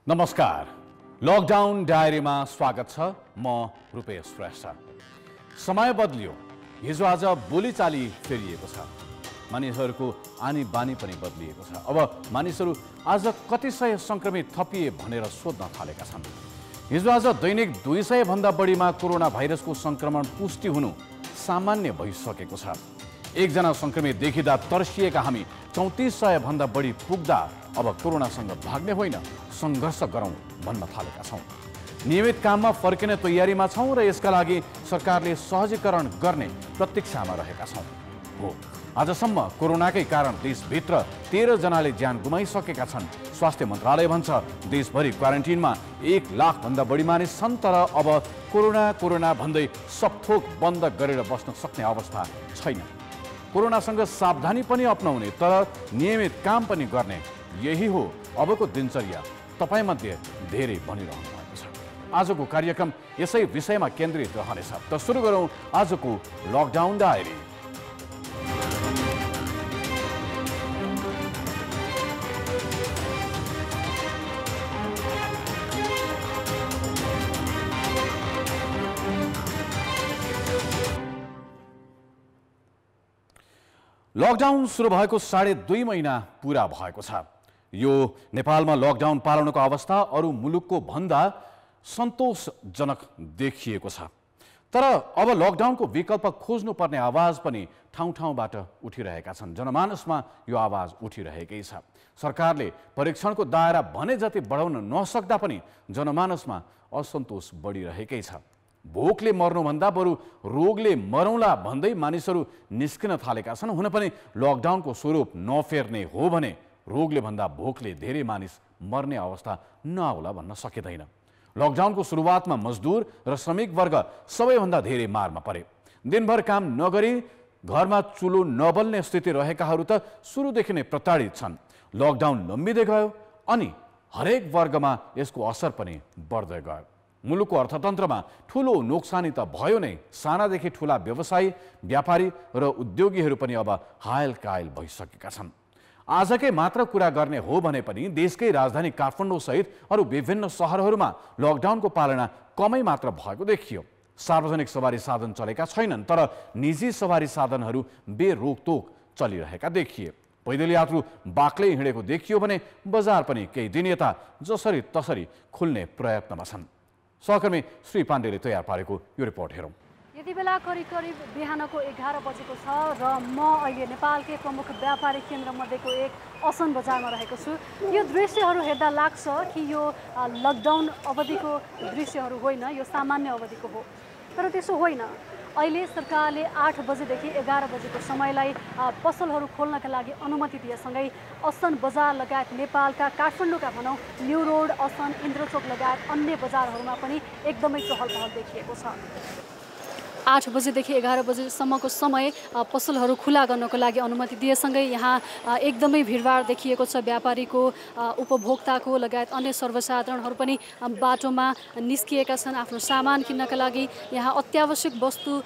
नमस्कार, लकडाउन डायरीमा स्वागत छ। म रूपेश श्रेष्ठ। समय बदलियो, हिजो आज बोलीचाली फेरिएको छ। मानिसहरूको आनी बानी पनि बदलिएको छ। अब मानिसहरू आज कति सय संक्रमित थपिए भनेर सोध्न थालेका छन्। हिजो आज दैनिक 200 भन्दा बढीमा कोरोना भाइरसको संक्रमण पुष्टि हुनु सामान्य भइसकेको छ। एकजना संक्रमित देखिदा तर्सिएका हामी 3400 भन्दा बढी पुग्दा अब कोरोनासँग भाग्ने होइन, संघर्ष गरौँ भन्न थालेका छौँ। नियमित काममा फर्किने तयारीमा छौँ र यसका लागि सरकारले सहजीकरण गर्ने प्रतीक्षामा रहेका छौँ। हो, आजसम्म कोरोनाकै कारण देशभित्र 13 जनाले ज्यान गुमाइसकेका छन्। स्वास्थ्य मन्त्रालय भन्छ देशभरि क्वारेन्टिनमा 1 लाख भन्दा बढी मानिस छन्। तर अब कोरोना भन्दै सबथोक बन्द गरेर बस्न सक्ने अवस्था छैन। कोरोनासँग सावधानी पनि अपनाउने तर नियमित काम पनि गर्ने, यही हो अबको दिनचर्या तपाईमध्ये धेरै भनिरहनु भएको छ। आजको कार्यक्रम यसै विषयमा केन्द्रित रहनेछ। त सुरु गरौँ आजको लकडाउन डायरी। लकडाउन सुरु भएको 2.5 महिना पूरा भएको छ। यो नेपालमा लकडाउन पालनको अवस्था अरू मुलुकको भन्दा सन्तोषजनक देखिएको छ। तर अब लकडाउनको विकल्प खोज्नुपर्ने आवाज पनि ठाउँ ठाउँबाट उठिरहेका छन्। जनमानसमा यो आवाज उठिरहेकै छ। सरकारले परीक्षणको दायरा भने जति बढाउन नसक्दा पनि जनमानसमा असन्तोष बढिरहेकै छ। भोकले मर्नुभन्दा बरु रोगले मरौँला भन्दै मानिसहरू निस्किन थालेका छन्। हुन पनि लकडाउनको स्वरूप नफेर्ने हो भने रोगले भन्दा भोकले धेरै मानिस मर्ने अवस्था नआउला भन्न सकिँदैन। लकडाउनको सुरुवातमा मजदुर र श्रमिक वर्ग सबैभन्दा धेरै मारमा परे। दिनभर काम नगरी घरमा चुलो नबल्ने स्थिति रहेकाहरू त सुरुदेखि नै प्रताडित छन्। लकडाउन लम्बिँदै गयो अनि हरेक वर्गमा यसको असर पनि बढ्दै गयो। मुलुकको अर्थतन्त्रमा ठुलो नोक्सानी त भयो नै, सानादेखि ठुला व्यवसायी, व्यापारी र उद्योगीहरू पनि अब हायल कायल भइसकेका छन्। आजकै मात्र कुरा गर्ने हो भने पनि देशकै राजधानी काठमाडौँ सहित अरू विभिन्न सहरहरूमा लकडाउनको पालना कमै मात्र भएको देखियो। सार्वजनिक सवारी साधन चलेका छैनन्, तर निजी सवारी साधनहरू बेरोकटोक चलिरहेका देखिए। पैदल यात्रु बाक्लै हिँडेको देखियो भने बजार पनि केही दिन यता जसरी तसरी खुल्ने प्रयत्नमा छन्। सहकर्मी श्री पाण्डेले तयार पारेको यो रिपोर्ट हेरौँ। यति बेला करिब बिहानको 11 बजेको छ र म अहिले नेपालकै प्रमुख व्यापारिक केन्द्रमध्येको एक असन बजारमा रहेको छु। यो दृश्यहरू हेर्दा लाग्छ कि यो लकडाउन अवधिको दृश्यहरू होइन, यो सामान्य अवधिको हो। तर त्यसो होइन। अहिले सरकारले 8 बजेदेखि 11 बजेको समयलाई पसलहरू खोल्नका लागि अनुमति दिएसँगै असन बजार लगायत नेपालका काठमाडौँका भनौँ न्यू रोड, असन, इन्द्रचोक लगायत अन्य बजारहरूमा पनि एकदमै चहल पहल देखिएको छ। 8 बजेदेखि 11 बजेसम्मको समय पसलहरू खुला गर्नको लागि अनुमति दिएसँगै यहाँ एकदमै भिडभाड देखिएको छ। व्यापारीको, उपभोक्ताको लगायत अन्य सर्वसाधारणहरू पनि बाटोमा निस्किएका छन् आफ्नो सामान किन्नका लागि। यहाँ अत्यावश्यक वस्तु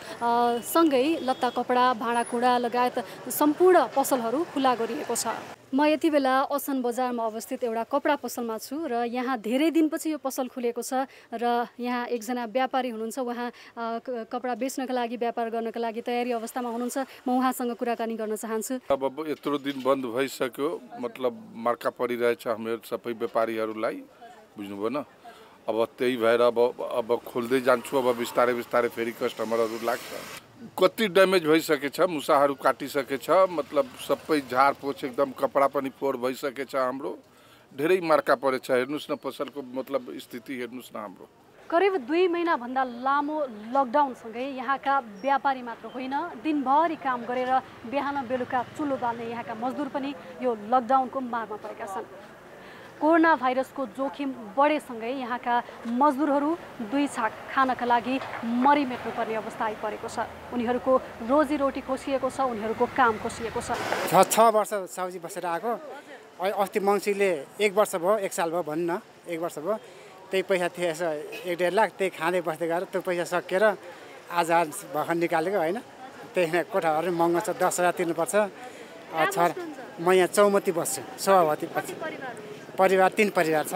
सँगै लत्ता कपडा, भाँडाकुँडा लगायत सम्पूर्ण पसलहरू खुला गरिएको छ। म यति बेला असन बजारमा अवस्थित एउटा कपडा पसलमा छु र यहाँ धेरै दिनपछि यो पसल खुलेको छ र यहाँ एकजना व्यापारी हुनुहुन्छ। उहाँ कपडा बेच्नका लागि, व्यापार गर्नका लागि तयारी अवस्थामा हुनुहुन्छ। म उहाँसँग कुराकानी गर्न चाहन्छु। अब यत्रो दिन बन्द भइसक्यो, मतलब मर्का परिरहेछ हामीहरू सबै व्यापारीहरूलाई, बुझ्नुभयो न। अब त्यही भएर अब खोल्दै जान्छु। अब बिस्तारै बिस्तारै फेरि कस्टमरहरू लाग्छ। कति ड्यामेज भइसकेछ, मुसाहरू काटिसकेछ, मतलब सबै झारपोछ एकदम कपडा पनि फोहोर भइसकेछ। हाम्रो धेरै मार्का परेछ। हेर्नुहोस् न पसलको मतलब स्थिति हेर्नुहोस् न हाम्रो। करिब 2 महिनाभन्दा लामो लकडाउनसँगै यहाँका व्यापारी मात्र होइन, दिनभरि काम गरेर बिहान बेलुका चुलो बाल्ने यहाँका मजदुर पनि यो लकडाउनको मारमा परेका छन्। कोरोना भाइरसको जोखिम बढेसँगै यहाँका मजदुरहरू 2 छाक खानका लागि मरिमेट्नुपर्ने अवस्था आइपरेको छ। उनीहरूको रोजीरोटी खोसिएको छ, उनीहरूको काम खोसिएको छ। 6 वर्ष साउजी बसेर आएको। अस्ति मङ्सिरले 1 वर्ष भयो, 1 साल भयो भन्न, 1 वर्ष भयो। त्यही पैसा थिएछ 1-1.5 लाख, त्यही खाँदै बस्दै गएर त्यो पैसा सकिएर आज भर्खर निकालेको होइन। त्यही कोठाहरू महँगो छ, 10,000 तिर्नुपर्छ। म यहाँ चौमती बस्छु, सभापति पछि। परिवार 3 परिवार छ।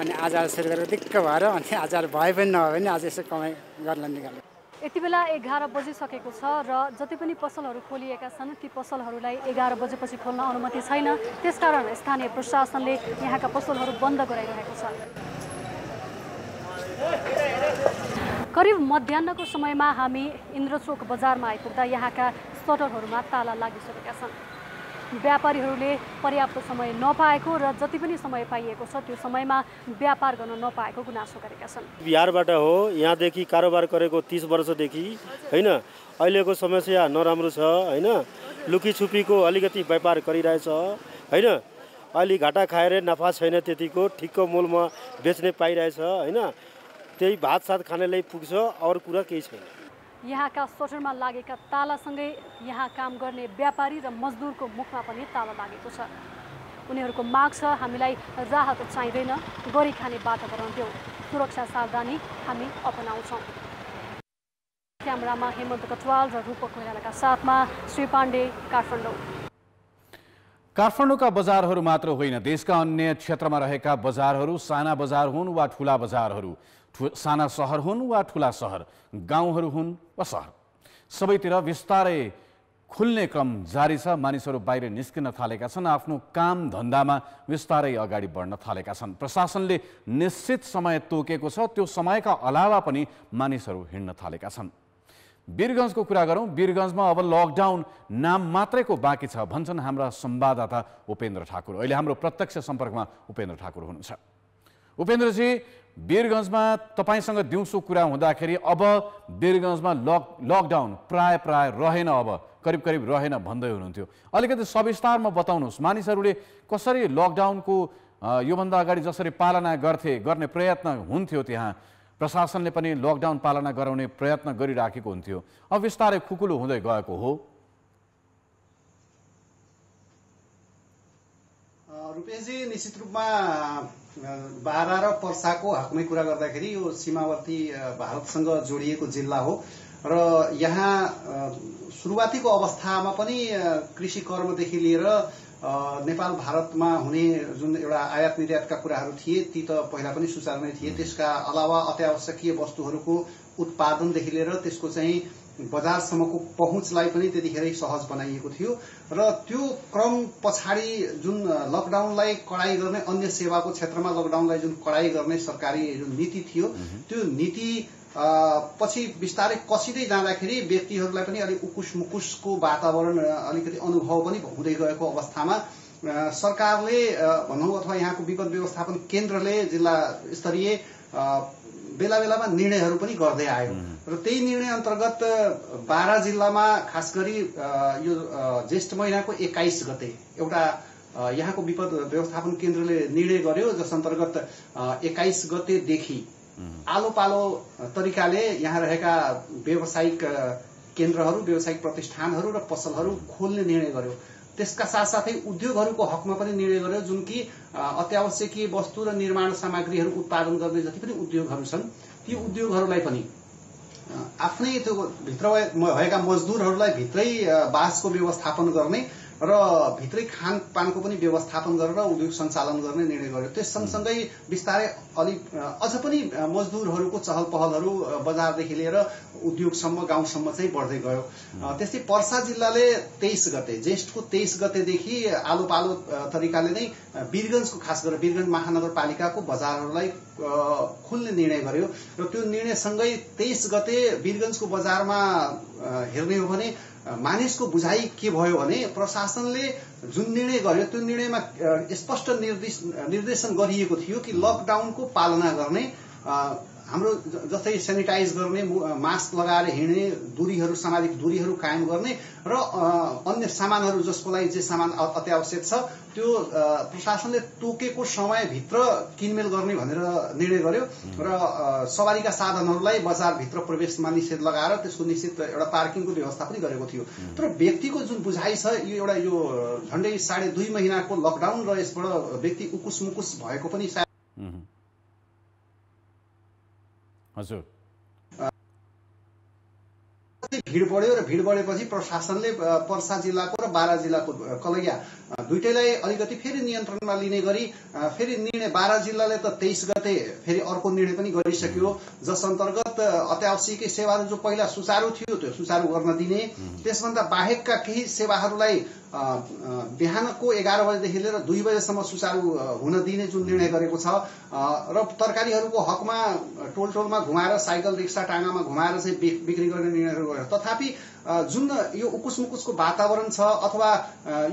अनि आज सुरु गरेर दिक्क भएर अनि आज भए पनि नभए पनि आज यसो कमाइ गर्न निकाल्नु। यति बेला 11 बजिसकेको छ र जति पनि पसलहरू खोलिएका छन् ती पसलहरूलाई 11 बजेपछि खोल्न अनुमति छैन। त्यसकारण स्थानीय प्रशासनले यहाँका पसलहरू बन्द गराइरहेको छ। करिब मध्याहको समयमा हामी इन्द्रचोक बजारमा आइपुग्दा यहाँका सटरहरूमा ताला लागिसकेका छन्। व्यापारीहरूले पर्याप्त समय नपाएको र जति पनि समय पाइएको छ त्यो समयमा व्यापार गर्न नपाएको गुनासो गरेका छन्। बिहारबाट हो, यहाँदेखि कारोबार गरेको 30 वर्षदेखि हैन, अहिलेको समस्या नराम्रो छ हैन, लुकीछुपीको अलिकति व्यापार गरिरहेछ हैन, अलि घाटा खाएर नाफा छैन, त्यतिको ठिक्क मूलमा बेच्ने पाइरहेछ हैन, त्यही भात साथ खानेलाई पुग्छ, अरू कुरा केही छैन। यहाँका सटरमा लागेका तालासँगै यहाँ काम गर्ने व्यापारी र मजदुरको मुखमा पनि ताला लागेको छ। उनीहरूको माग छ हामीलाई राहत चाहिँदैन, गरी खाने वातावरण देऊ, सुरक्षा सावधानी हामी अपनाउँछौँ। क्यामेरामा हेमन्त कटवाल र रूपक कोइरालाका साथमा श्री पाण्डे, काठमाडौँ। काठमाडौँका बजारहरू मात्र होइन, देशका अन्य क्षेत्रमा रहेका बजारहरू, साना बजार हुन् वा ठुला बजारहरू, साना सहर हुन् वा ठुला सहर, गाउँहरू हुन् वा सहर, सबैतिर बिस्तारै खुल्ने क्रम जारी छ। मानिसहरू बाहिर निस्किन थालेका छन्, आफ्नो काम धन्दामा बिस्तारै अगाडि बढ्न थालेका छन्। प्रशासनले निश्चित समय तोकेको छ, त्यो समयका अलावा पनि मानिसहरू हिँड्न थालेका छन्। वीरगञ्जको कुरा गरौँ, वीरगञ्जमा अब लकडाउन नाम मात्रैको बाँकी छ भन्छन् हाम्रा संवाददाता उपेन्द्र ठाकुर। अहिले हाम्रो प्रत्यक्ष सम्पर्कमा उपेन्द्र ठाकुर हुनुहुन्छ। उपेन्द्रजी, वीरगञ्जमा तपाईसँग दिउँसो कुरा हुँदाखेरि अब वीरगञ्जमा लकडाउन प्राय रहेन, अब करिब रहेन भन्दै हुनुहुन्थ्यो। अलिकति सविस्तारमा बताउनुहोस्, मानिसहरूले कसरी लकडाउनको योभन्दा अगाडि जसरी पालना गर्ने प्रयत्न हुन्थ्यो, त्यहाँ प्रशासनले पनि लकडाउन पालना गराउने प्रयत्न गरिराखेको हुन्थ्यो, अब बिस्तारै खुकुलो हुँदै गएको हो। रुपेशजी, निश्चित रूपमा बारा र पर्साको हकमै कुरा गर्दाखेरि यो सीमावर्ती भारतसँग जोडिएको जिल्ला हो र यहाँ सुरुवातीको अवस्थामा पनि कृषि कर्मदेखि लिएर नेपाल भारतमा हुने जुन एउटा आयात निर्यातका कुराहरू थिए ती त पहिला पनि सुचारू नै थिए। त्यसका अलावा अत्यावश्यकीय वस्तुहरूको उत्पादनदेखि लिएर त्यसको चाहिँ बजारसम्मको पहुँचलाई पनि त्यतिखेरै सहज बनाइएको थियो र त्यो क्रम पछाडि जुन लकडाउनलाई कडाई गर्ने, अन्य सेवाको क्षेत्रमा लकडाउनलाई जुन कडाई गर्ने सरकारी जुन नीति थियो, त्यो नीति पछि बिस्तारै कसिँदै जाँदाखेरि व्यक्तिहरूलाई पनि अलिक उकुस मुकुसको वातावरण अलिकति अनुभव पनि हुँदै गएको अवस्थामा सरकारले भनौँ अथवा यहाँको विपद व्यवस्थापन केन्द्रले जिल्ला स्तरीय बेला बेलामा निर्णयहरू पनि गर्दै आयो र त्यही निर्णय अन्तर्गत बारा जिल्लामा खास गरी यो ज्येष्ठ महिनाको 21 गते एउटा यहाँको विपद व्यवस्थापन केन्द्रले निर्णय गर्यो, जस अन्तर्गत 21 गतेदेखि आलो पालो तरिकाले यहाँ रहेका व्यावसायिक केन्द्रहरू, व्यावसायिक प्रतिष्ठानहरू र पसलहरू खोल्ने निर्णय गर्यो। त्यसका साथसाथै उद्योगहरूको हकमा पनि निर्णय गर्यो, जुन कि अत्यावश्यकीय वस्तु र निर्माण सामग्रीहरू उत्पादन गर्ने जति पनि उद्योगहरू छन् ती उद्योगहरूलाई पनि आफ्नै त्यो भित्र भएका मजदुरहरूलाई भित्रै बासको व्यवस्थापन गर्ने र भित्रै खानपानको पनि व्यवस्थापन गरेर उद्योग सञ्चालन गर्ने निर्णय गर्यो। त्यस सँगसँगै बिस्तारै अझ पनि मजदुरहरूको चहल पहलहरू बजारदेखि लिएर उद्योगसम्म, गाउँसम्म चाहिँ बढ्दै गयो। त्यस्तै पर्सा जिल्लाले 23 गते, ज्येष्ठको 23 गतेदेखि आलो पालो तरिकाले नै वीरगञ्जको, खास गरेर वीरगञ्ज महानगरपालिकाको बजारहरूलाई खुल्ने निर्णय गर्यो र त्यो निर्णयसँगै 23 गते वीरगञ्जको बजारमा हेर्ने हो भने मानिसको बुझाइ के भयो भने प्रशासनले जुन निर्णय गर्यो त्यो निर्णयमा स्पष्ट निर्देशन गरिएको थियो कि लकडाउनको पालना गर्ने, हाम्रो जस्तै सेनिटाइज गर्ने, मास्क लगाएर हिँड्ने, दूरीहरू, सामाजिक दूरीहरू कायम गर्ने र अन्य सामानहरू जसको लागि जे सामान अत्यावश्यक छ त्यो प्रशासनले तोकेको समयभित्र किनमेल गर्ने भनेर निर्णय गर्यो र सवारीका साधनहरूलाई बजारभित्र प्रवेशमा निषेध लगाएर त्यसको निश्चित एउटा पार्किङको व्यवस्था पनि गरेको थियो। तर व्यक्तिको जुन बुझाइ छ यो एउटा यो झण्डै 2.5 महिनाको लकडाउन र यसबाट व्यक्ति उकुस मुकुस भएको पनि हजुर भिड बढ्यो र भिड बढेपछि प्रशासनले पर्सा जिल्लाको र बारा जिल्लाको कलैया दुईटैलाई अलिकति फेरि नियन्त्रणमा लिने गरी फेरि निर्णय बारा जिल्लाले त 23 गते फेरि अर्को निर्णय पनि गरिसक्यो, जस अन्तर्गत अत्यावश्यक सेवाहरू जो पहिला सुचारू थियो त्यो सुचारू गर्न दिने, त्यसभन्दा बाहेकका केही सेवाहरूलाई बिहानको 11 बजेदेखि लिएर 2 बजेसम्म सुचारू हुन दिने जुन निर्णय गरेको छ र तरकारीहरूको हकमा टोलमा घुमाएर साइकल रिक्सा टाँगामा घुमाएर चाहिँ बिक्री गर्ने निर्णयहरू गर्यो। तथापि जुन यो उकुस मुकुसको वातावरण छ अथवा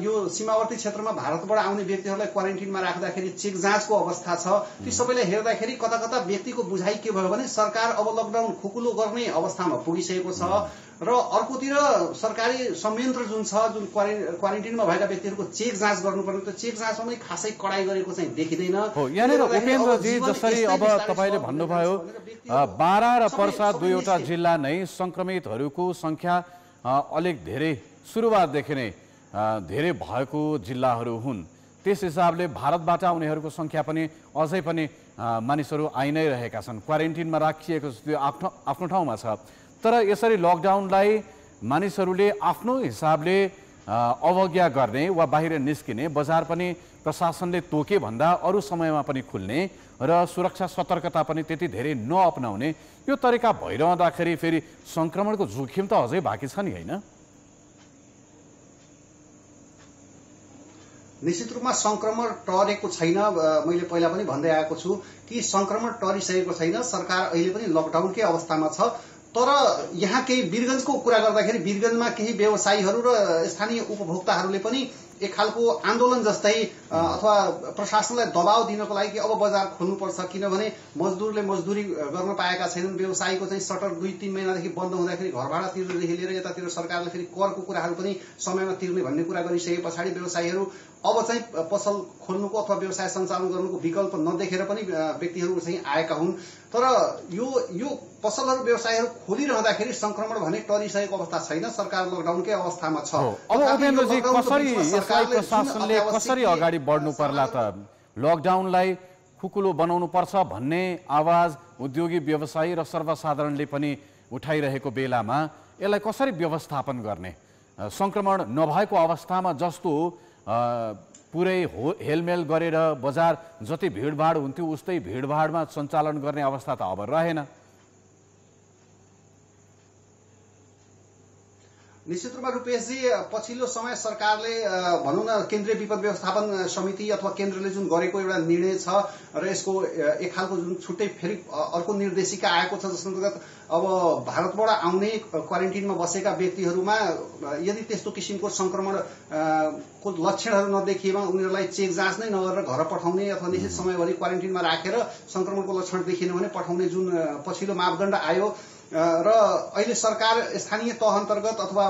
यो सीमावर्ती क्षेत्रमा भारतबाट आउने व्यक्तिहरूलाई क्वारेन्टिनमा राख्दाखेरि चेक जाँचको अवस्था छ, ती सबैलाई हेर्दाखेरि कता कता व्यक्तिको बुझाइ के भयो भने सरकार अब लकडाउन खुकुलो गर्ने अवस्थामा पुगिसकेको छ र अर्कोतिर सरकारी संयन्त्र जुन छ, जुन क्वारेन्टिनमा भएका व्यक्तिहरूको चेक जाँच गर्नुपर्ने, त्यो चेक जाँचमा पनि खासै कडाई गरेको चाहिँ देखिँदैन। यहाँनिर उपेन्द्रजी, जसरी अब तपाईँले भन्नुभयो 12 र पर्सा दुईवटा जिल्ला नै संक्रमितहरूको संख्या अलिक धेरै सुरुवातदेखि नै धेरै भएको जिल्लाहरू हुन्, त्यस हिसाबले भारतबाट आउनेहरूको संख्या पनि अझै पनि मानिसहरू आइ नै रहेका छन्, क्वारेन्टिनमा राखिएको त्यो आफ्नो ठाउँमा छ। तर यसरी लकडाउनलाई मानिसहरूले आफ्नो हिसाबले अवज्ञा गर्ने वा बाहिर निस्किने, बजार पनि प्रशासनले तोके भन्दा अरू समयमा पनि खुल्ने र सुरक्षा सतर्कता पनि त्यति धेरै नअपनाउने यो तरिका भइरहँदाखेरि फेरि संक्रमणको जोखिम त अझै बाँकी छ नि, होइन? निश्चित रूपमा संक्रमण टरेको छैन। मैले पहिला पनि भन्दै आएको छु कि संक्रमण टरिसकेको छैन, सरकार अहिले पनि लकडाउनकै अवस्थामा छ। तर यहाँ केही वीरगञ्जको कुरा गर्दाखेरि वीरगञ्जमा केही व्यवसायीहरू र स्थानीय उपभोक्ताहरूले पनि एक खालको आन्दोलन जस्तै अथवा प्रशासनलाई दबाव दिनको लागि कि अब बजार खोल्नुपर्छ, किनभने मजदुरले मजदुरी गर्न पाएका छैनन्, व्यवसायीको चाहिँ सटर 2-3 महिनादेखि बन्द हुँदाखेरि घर भाडा तिर्नेदेखि लिएर यतातिर सरकारले फेरि करको कुराहरू पनि समयमा तिर्ने भन्ने कुरा गरिसके पछाडि व्यवसायीहरू अब चाहिँ पसल खोल्नुको अथवा व्यवसाय सञ्चालन गर्नुको विकल्प नदेखेर पनि व्यक्तिहरू चाहिँ आएका हुन्। तर यो पसलहरू व्यवसायहरू खोलिरहँदाखेरि संक्रमण भने टरिसकेको अवस्था छैन, सरकार लकडाउनकै अवस्थामा छ। अब उपेन्द्रजी, कसरी यसलाई प्रशासनले कसरी अगाडि बढ्नु पर्ला त? लकडाउनलाई खुकुलो बनाउनु पर्छ भन्ने आवाज उद्योगी व्यवसायी र सर्वसाधारणले पनि उठाइरहेको बेलामा यसलाई कसरी व्यवस्थापन गर्ने? संक्रमण नभएको अवस्थामा जस्तो पुरै हेलमेल गरेर बजार जति भिडभाड हुन्थ्यो उस्तै भिडभाडमा सञ्चालन गर्ने अवस्था त अब रहेन। निश्चित रूपमा रूपेशजी, पछिल्लो समय सरकारले भनौँ न केन्द्रीय विपद व्यवस्थापन समिति अथवा केन्द्रले जुन गरेको एउटा निर्णय छ र यसको एक खालको जुन छुट्टै फेरि अर्को निर्देशिका आएको छ, जस अन्तर्गत अब भारतबाट आउने क्वारेन्टिनमा बसेका व्यक्तिहरूमा यदि त्यस्तो किसिमको संक्रमण को लक्षणहरू नदेखिएमा उनीहरूलाई चेक जाँच नै नगरेर घर पठाउने अथवा निश्चित समयभरि क्वारेन्टिनमा राखेर संक्रमणको लक्षण देखिएन भने पठाउने जुन पछिल्लो मापदण्ड आयो र अहिले सरकार स्थानीय तह अन्तर्गत अथवा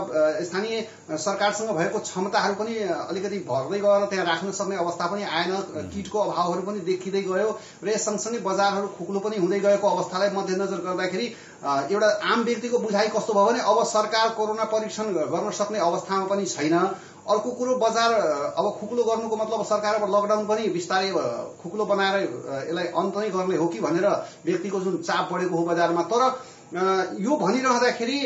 स्थानीय सरकारसँग भएको क्षमताहरू पनि अलिकति भर्दै गएर त्यहाँ राख्न सक्ने अवस्था पनि आएन, किटको अभावहरू पनि देखिँदै गयो र यस सँगसँगै बजारहरू खुकुलो पनि हुँदै गएको अवस्थालाई मध्यनजर गर्दाखेरि एउटा आम व्यक्तिको बुझाइ कस्तो भयो भने अब सरकार कोरोना परीक्षण गर्न सक्ने अवस्थामा पनि छैन। अर्को कुरो, बजार अब खुकुलो गर्नुको मतलब सरकार अब लकडाउन पनि बिस्तारै खुकुलो बनाएर यसलाई अन्त नै गर्ने हो कि भनेर व्यक्तिको जुन चाप बढेको हो बजारमा। तर यो भनिरहँदाखेरि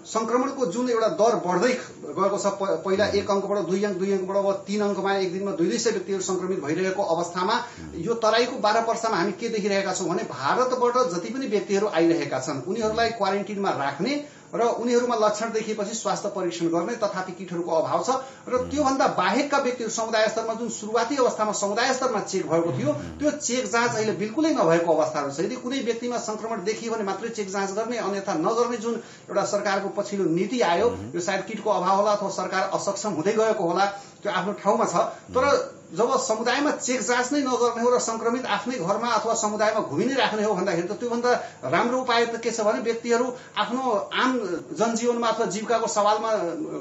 संक्रमणको जुन एउटा दर बढ्दै गएको छ, पहिला 1 अङ्कबाट 2 अङ्क, 2 अङ्कबाट अब 3 अङ्कमा एक दिनमा 200 व्यक्तिहरू संक्रमित भइरहेको अवस्थामा यो तराईको 12 पर्सामा हामी के देखिरहेका छौँ भने भारतबाट जति पनि व्यक्तिहरू आइरहेका छन् उनीहरूलाई क्वारेन्टिनमा राख्ने र उनीहरूमा लक्षण देखिएपछि स्वास्थ्य परीक्षण गर्ने, तथापि किटहरूको अभाव छ र त्योभन्दा बाहेकका व्यक्तिहरू समुदाय स्तरमा जुन सुरुवाती अवस्थामा समुदाय स्तरमा चेक भएको थियो त्यो चेक जाँच अहिले बिल्कुलै नभएको अवस्थाहरू छ। यदि कुनै व्यक्तिमा संक्रमण देखियो भने मात्रै चेक जाँच गर्ने, अन्यथा नगर्ने जुन एउटा सरकारको पछिल्लो नीति आयो, यो सायद किटको अभाव होला अथवा सरकार असक्षम हुँदै गएको होला, त्यो आफ्नो ठाउँमा छ। तर जब समुदायमा चेक जाँच नै नगर्ने हो र संक्रमित आफ्नै घरमा अथवा समुदायमा घुमि नै राख्ने हो भन्दाखेरि त त्योभन्दा राम्रो उपाय त के छ भने व्यक्तिहरू आफ्नो आम जनजीवनमा अथवा जीविकाको सवालमा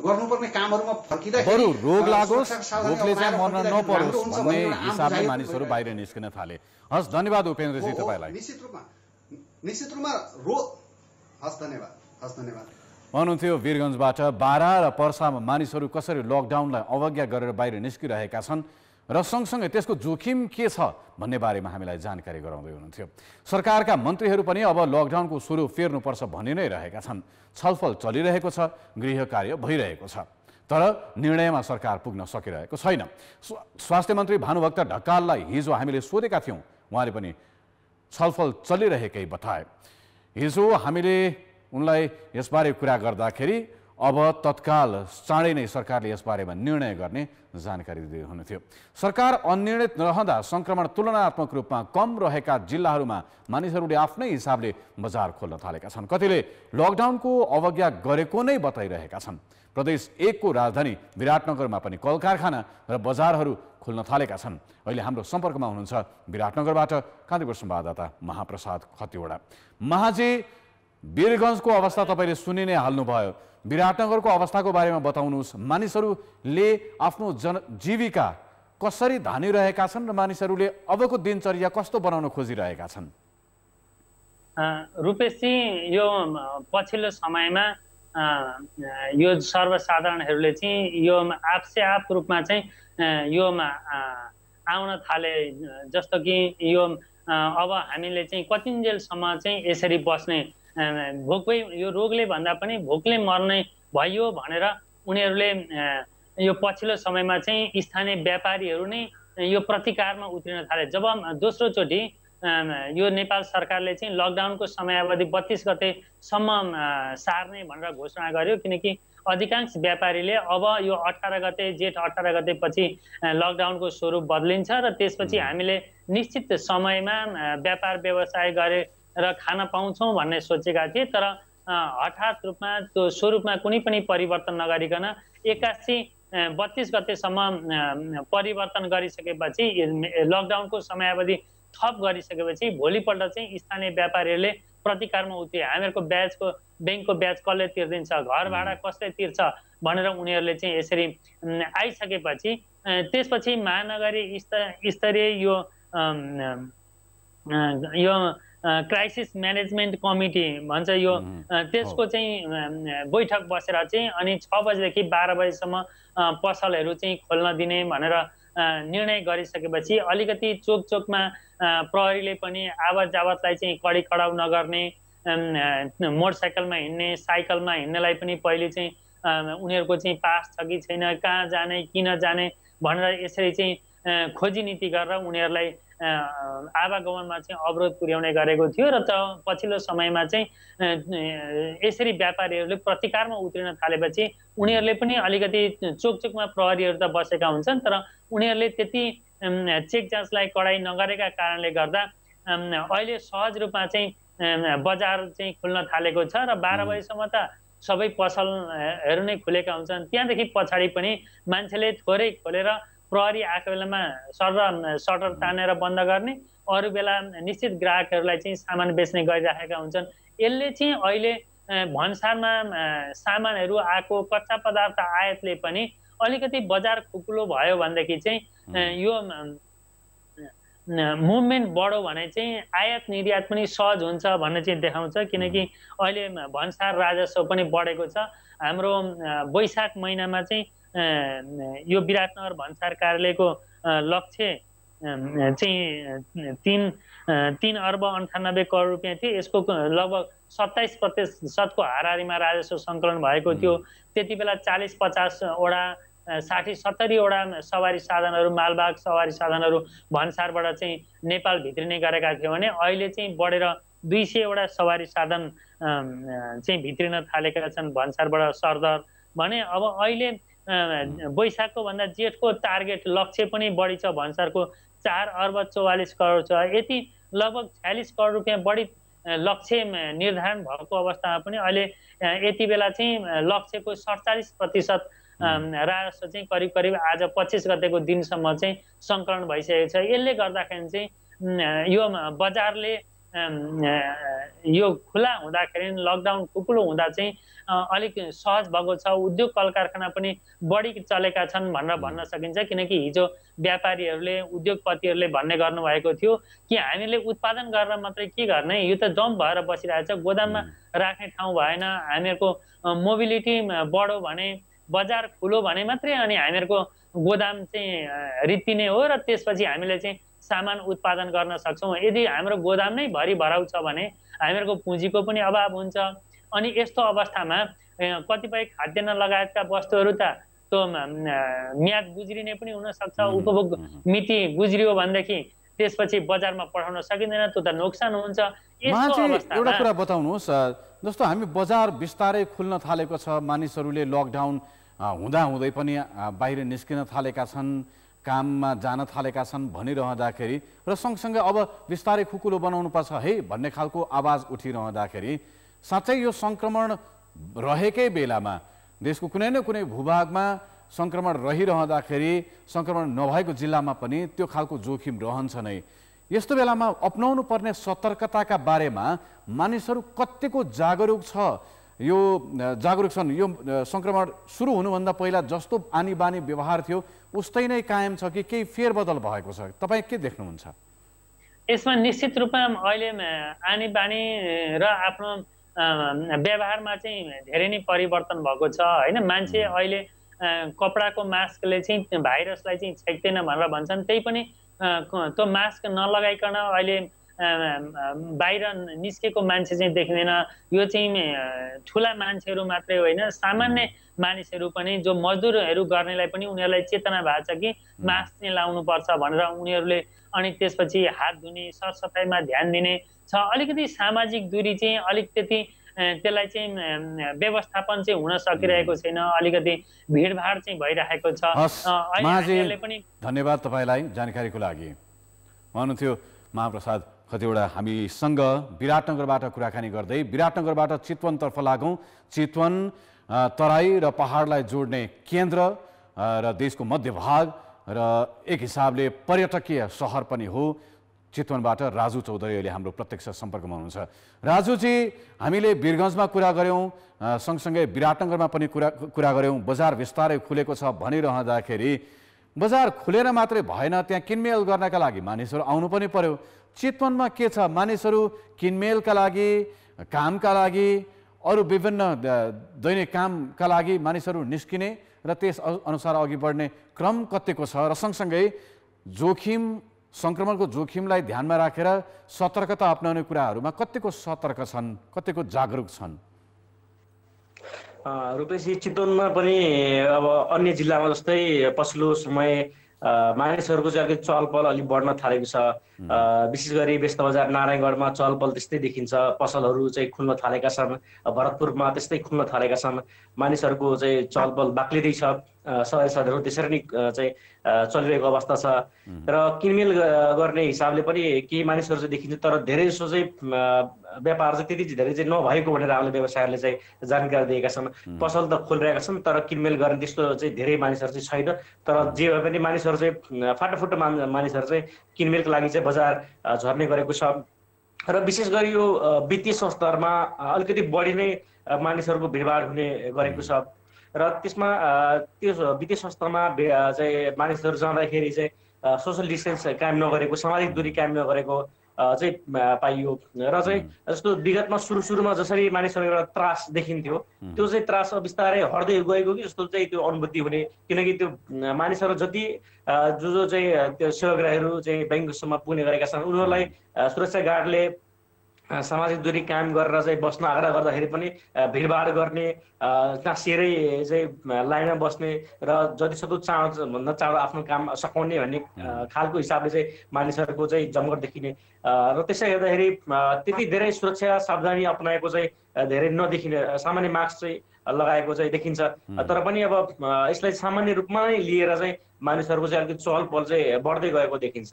गर्नुपर्ने कामहरूमा फर्किँदा बरु रोग लागोस्, रोगले चाहिँ मर्न नपरोस् भन्ने हिसाबले मानिसहरू बाहिर निस्किन थाले। हस्, धन्यवाद उपेन्द्रजी तपाईँलाई। निश्चित रूपमा हस्, धन्यवाद। हुनुहुन्थ्यो वीरगञ्जबाट 12 र पर्सामा मानिसहरू कसरी लकडाउनलाई अवज्ञा गरेर बाहिर निस्किरहेका छन् र सँगसँगै त्यसको जोखिम के छ भन्ने बारेमा हामीलाई जानकारी गराउँदै हुनुहुन्थ्यो। सरकारका मन्त्रीहरू पनि अब लकडाउनको स्वरूप फेर्नुपर्छ भनि नै रहेका छन्। छलफल चलिरहेको छ, गृह कार्य भइरहेको छ, तर निर्णयमा सरकार पुग्न सकिरहेको छैन। स्वास्थ्य मन्त्री भानुभक्त ढकाललाई हिजो हामीले सोधेका थियौँ, उहाँले पनि छलफल चलिरहेकै बताए। हिजो हामीले उनलाई यसबारे कुरा गर्दाखेरि अब तत्काल चाँडै नै सरकारले यसबारेमा निर्णय गर्ने जानकारी दिँदै हुनुहुन्थ्यो। सरकार अनिर्णित रहँदा सङ्क्रमण तुलनात्मक रूपमा कम रहेका जिल्लाहरूमा मानिसहरूले आफ्नै हिसाबले बजार खोल्न थालेका छन्। कतिले लकडाउनको अवज्ञा गरेको नै बताइरहेका छन्। प्रदेश 1 को राजधानी विराटनगरमा पनि कल कारखाना र बजारहरू खुल्न थालेका छन्। अहिले हाम्रो सम्पर्कमा हुनुहुन्छ विराटनगरबाट कान्तिपुर संवाददाता महाप्रसाद खतिवडा। महाजी, वीरगञ्जको अवस्था तपाईँले सुनि नै हाल्नुभयो, विराटनगरको अवस्थाको बारेमा बताउनुहोस्। मानिसहरूले आफ्नो जीविका कसरी धानिरहेका छन् र मानिसहरूले अबको दिनचर्या कस्तो बनाउन खोजिरहेका छन्? रूपेशजी, यो पछिल्लो समयमा यो सर्वसाधारणहरूले चाहिँ यो आपसे आप रूपमा चाहिँ यो आउन थाले। जस्तो कि यो अब हामीले चाहिँ कतिन्जेलसम्म चाहिँ यसरी बस्ने, भोकै यो रोगले भन्दा पनि भोकले मर्ने भयो भनेर उनीहरूले यो पछिल्लो समयमा चाहिँ स्थानीय व्यापारीहरू नै यो प्रतिकारमा उत्रिन थाले। जब दोस्रोचोटि यो नेपाल सरकारले चाहिँ लकडाउनको समयावधि 32 गतेसम्म सार्ने भनेर घोषणा गर्यो, किनकि अधिकांश व्यापारीले अब यो 18 गते जेठ 18 गतेपछि लकडाउनको स्वरूप बदलिन्छ र त्यसपछि हामीले निश्चित समयमा व्यापार व्यवसाय गरेर खान पाउँछौँ भन्ने सोचेका थिए। तर हठात रूपमा त्यो स्वरूपमा कुनै पनि परिवर्तन नगरिकन 31 गतेसम्म परिवर्तन गरिसकेपछि लकडाउनको समयावधि थप गरिसकेपछि भोलिपल्ट चाहिँ स्थानीय व्यापारीहरूले प्रतिकारमा उत्रिए। हामीहरूको ब्याङ्कको ब्याज कसले तिर्दिन्छ, घर भाडा कसले तिर्छ भनेर उनीहरूले चाहिँ यसरी आइसकेपछि त्यसपछि महानगरी स्तरीय यो क्राइसिस म्यानेजमेन्ट कमिटी भन्छ यो, त्यसको चाहिँ बैठक बसेर चाहिँ अनि 6 बजेदेखि 12 बजेसम्म पसलहरू चाहिँ खोल्न दिने भनेर निर्णय गरिसकेपछि अलिकति चोकमा प्रहरीले पनि आवत जावतलाई चाहिँ कडी कडाउ नगर्ने, मोटरसाइकलमा हिँड्ने, साइकलमा हिँड्नेलाई पनि पहिले चाहिँ उनीहरूको चाहिँ पास छ कि छैन, कहाँ जाने किन जाने भनेर यसरी चाहिँ खोजी नीति गरेर उनीहरूलाई आवागमनमा चाहिँ अवरोध पुर्याउने गरेको थियो। र पछिल्लो समयमा चाहिँ यसरी व्यापारीहरूले प्रतिकारमा उत्रिन थालेपछि उनीहरूले पनि अलिकति चोकमा प्रहरीहरू त बसेका हुन्छन्, तर उनीहरूले त्यति चेक जाँचलाई कडाइ नगरेका कारणले गर्दा अहिले सहज रूपमा चाहिँ बजार चाहिँ खुल्न थालेको छ र 12 बजेसम्म त सबै पसलहरू नै खुलेका हुन्छन्। त्यहाँदेखि पछाडि पनि मान्छेले थोरै खोलेर प्रहरी आएको बेलामा सटर तानेर बन्द गर्ने, अरू बेला निश्चित ग्राहकहरूलाई चाहिँ सामान बेच्ने गरिराखेका हुन्छन्। यसले चाहिँ अहिले भन्सारमा सामानहरू आएको कच्चा पदार्थ आयातले पनि अलिकति बजार खुकुलो भयो भनेदेखि चाहिँ यो मुभमेन्ट बढो भने चाहिँ आयात निर्यात पनि सहज हुन्छ भन्ने चाहिँ देखाउँछ, किनकि अहिले भन्सार राजस्व पनि बढेको छ। हाम्रो वैशाख महिनामा चाहिँ यो विराटनगर भन्सार कार्यालयको लक्ष्य चाहिँ 3 अर्ब 98 करोड रुपियाँ थियो। यसको लगभग 27% हाराहारीमा राजस्व सङ्कलन भएको थियो। त्यति बेला 40-50 वटा 60-70 वटा सवारी साधनहरू, मालवाहक सवारी साधनहरू भन्सारबाट चाहिँ नेपाल भित्रिने गरेका थियो भने अहिले चाहिँ बढेर 200 वटा सवारी साधन चाहिँ भित्रिन थालेका छन् भन्सारबाट सरदर भने। अब अहिले वैशाखको भन्दा जेठको टार्गेट लक्ष्य पनि बढी छ। भन्सारको 4 अर्ब 44 करोड छ। यति लगभग 46 करोड रुपियाँ बढी लक्ष्य निर्धारण भएको अवस्थामा पनि अहिले यति बेला चाहिँ लक्ष्यको 47% राजस्व चाहिँ करिब आज 25 गतेको दिनसम्म चाहिँ सङ्कलन भइसकेको छ। यसले गर्दाखेरि चाहिँ यो बजारले यो खुला हुँदाखेरि लकडाउन खुकुलो हुँदा चाहिँ अलिक सहज भएको छ। उद्योग कल कारखाना पनि बढी चलेका छन् भनेर भन्न सकिन्छ, किनकि हिजो व्यापारीहरूले उद्योगपतिहरूले भन्ने गर्नुभएको थियो कि हामीले उत्पादन गरेर मात्रै के गर्ने, यो त डम्प भएर बसिरहेछ, गोदाममा राख्ने ठाउँ भएन, हामीहरूको मोबिलिटी बढो भने, बजार खुलो भने मात्रै अनि हामीहरूको गोदाम चाहिँ रित्तिने हो र त्यसपछि हामीले चाहिँ सामान उत्पादन गर्न सक्छौँ। यदि हाम्रो गोदाम नै भरि भराउ छ भने हामीहरूको पुँजीको पनि अभाव हुन्छ। अनि यस्तो अवस्थामा कतिपय खाद्यान्न लगायतका वस्तुहरू त त्यो म्याद गुज्रिने पनि हुनसक्छ। उपभोग मिति गुज्रियो भनेदेखि त्यसपछि बजारमा पठाउन सकिँदैन, त्यो त नोक्सान हुन्छ। एउटा कुरा बताउनुहोस्, जस्तो हामी बजार बिस्तारै खुल्न थालेको छ, मानिसहरूले लकडाउन हुँदाहुँदै पनि बाहिर निस्किन थालेका छन्, काममा जान थालेका छन् भनिरहँदाखेरि र सँगसँगै अब बिस्तारै खुकुलो बनाउनुपर्छ है भन्ने खालको आवाज उठिरहँदाखेरि साँच्चै यो सङ्क्रमण रहेकै बेलामा देशको कुनै न कुनै भूभागमा सङ्क्रमण रहिरहँदाखेरि सङ्क्रमण नभएको जिल्लामा पनि त्यो खालको जोखिम रहन्छ नै। यस्तो बेलामा अपनाउनु पर्ने सतर्कताका बारेमा मानिसहरू कतिको जागरुक छन्? यो सङ्क्रमण सुरु हुनुभन्दा पहिला जस्तो आनी बानी व्यवहार थियो उस्तै नै कायम छ कि केही फेरबदल भएको छ? तपाईँ के देख्नुहुन्छ? यसमा निश्चित रूपमा अहिले आनी बानी र आफ्नो व्यवहारमा चाहिँ धेरै नै परिवर्तन भएको छ होइन। मान्छे अहिले कपडाको मास्कले चाहिँ भाइरसलाई चाहिँ छेक्दैन भनेर भन्छन्, त्यही पनि त्यो मास्क नलगाइकन अहिले बाहिर निस्केको मान्छे चाहिँ देखिँदैन। यो चाहिँ ठुला मान्छेहरू मात्रै होइन, सामान्य मानिसहरू पनि जो मजदुरहरू गर्नेलाई पनि उनीहरूलाई चेतना भएको छ कि मास्क चाहिँ लाउनुपर्छ भनेर उनीहरूले। अनि त्यसपछि हात धुने, सरसफाइमा ध्यान दिने छ। अलिकति सामाजिक दूरी चाहिँ अलिक त्यति त्यसलाई चाहिँ व्यवस्थापन चाहिँ हुन सकिरहेको छैन, अलिकति भिडभाड चाहिँ भइरहेको छ। धन्यवाद तपाईँलाई जानकारीको लागि। भन्नुहुन्थ्यो महाप्रसाद खतिवडा हामीसँग विराटनगरबाट कुराकानी गर्दै। विराटनगरबाट चितवनतर्फ लागौँ। चितवन तराई र पहाडलाई जोड्ने केन्द्र र देशको मध्यभाग र एक हिसाबले पर्यटकीय सहर पनि हो। चितवनबाट राजु चौधरी अहिले हाम्रो प्रत्यक्ष सम्पर्कमा हुनुहुन्छ। राजुजी, हामीले वीरगञ्जमा कुरा गऱ्यौँ, सँगसँगै विराटनगरमा पनि कुरा गऱ्यौँ। बजार बिस्तारै खुलेको छ भनिरहँदाखेरि बजार खुलेर मात्रै भएन, त्यहाँ किनमेल गर्नका लागि मानिसहरू आउनु पनि पर्यो। चितवनमा के छ? मानिसहरू किनमेलका लागि, कामका लागि, अरू विभिन्न दैनिक कामका लागि मानिसहरू निस्किने र त्यस अनुसार अघि बढ्ने क्रम कतिको छ र सँगसँगै सङ्क्रमणको जोखिमलाई ध्यानमा राखेर सतर्कता अपनाउने कुराहरूमा कतिको सतर्क छन्, कतिको जागरुक छन्? रूपेशजी, चितवनमा पनि अब अन्य जिल्लामा जस्तै पछिल्लो समय मानिसहरूको चाहिँ अलिकति चहलपहल अलिक बढ्न थालेको छ। विशेष गरी व्यस्त बजार नारायणगढमा चहलपहल त्यस्तै देखिन्छ। पसलहरू चाहिँ खुल्न थालेका छन्, भरतपुरमा त्यस्तै खुल्न थालेका छन्। मानिसहरूको चाहिँ चहलपहल बाक्लिँदै छ। सदस्यहरू त्यसरी नै चाहिँ चलिरहेको अवस्था छ र किनमेल गर्ने हिसाबले पनि केही मानिसहरू चाहिँ देखिन्छ, तर धेरै जसो चाहिँ व्यापार चाहिँ त्यति धेरै चाहिँ नभएको भनेर हामीले व्यवसायहरूले चाहिँ जानकारी दिएका छन्। पसल त खोलिरहेका छन् तर किनमेल गर्ने त्यस्तो चाहिँ धेरै मानिसहरू चाहिँ छैन। तर जे भए पनि मानिसहरू चाहिँ फाटाफुट्टो मानिसहरू चाहिँ किनमेलको लागि चाहिँ बजार झर्ने गरेको छ। र विशेष गरी यो वित्तीय संस्थाहरूमा अलिकति बढी नै मानिसहरूको भिडभाड हुने गरेको छ र त्यसमा त्यो वित्तीय संस्थामा चाहिँ मानिसहरू जाँदाखेरि चाहिँ सोसल डिस्टेन्स कायम नगरेको, सामाजिक दूरी कायम नगरेको चाहिँ पाइयो। र चाहिँ जस्तो विगतमा सुरुमा जसरी मानिसहरू एउटा त्रास देखिन्थ्यो त्यो चाहिँ त्रास बिस्तारै हट्दै गएको कि जस्तो चाहिँ त्यो अनुभूति हुने। किनकि त्यो मानिसहरू जति जो चाहिँ त्यो सेवाग्राहीहरू चाहिँ ब्याङ्कसम्म पुग्ने गरेका छन् उनीहरूलाई सुरक्षा गार्डले सामाजिक दूरी कायम गरेर चाहिँ बस्न आग्रह गर्दाखेरि पनि भिडभाड गर्ने, टाँसिएरै चाहिँ लाइनमा बस्ने र जतिसक्दो भन्दा चाँडो आफ्नो काम सघाउने भन्ने खालको हिसाबले चाहिँ मानिसहरूको चाहिँ जमघट देखिने र त्यसै हेर्दाखेरि त्यति धेरै सुरक्षा सावधानी अपनाएको चाहिँ धेरै नदेखिने। सामान्य मास्क चाहिँ लगाएको चाहिँ देखिन्छ, तर पनि अब यसलाई सामान्य रूपमा नै लिएर चाहिँ मानिसहरूको चाहिँ अलिकति चहल पहल चाहिँ बढ्दै गएको देखिन्छ।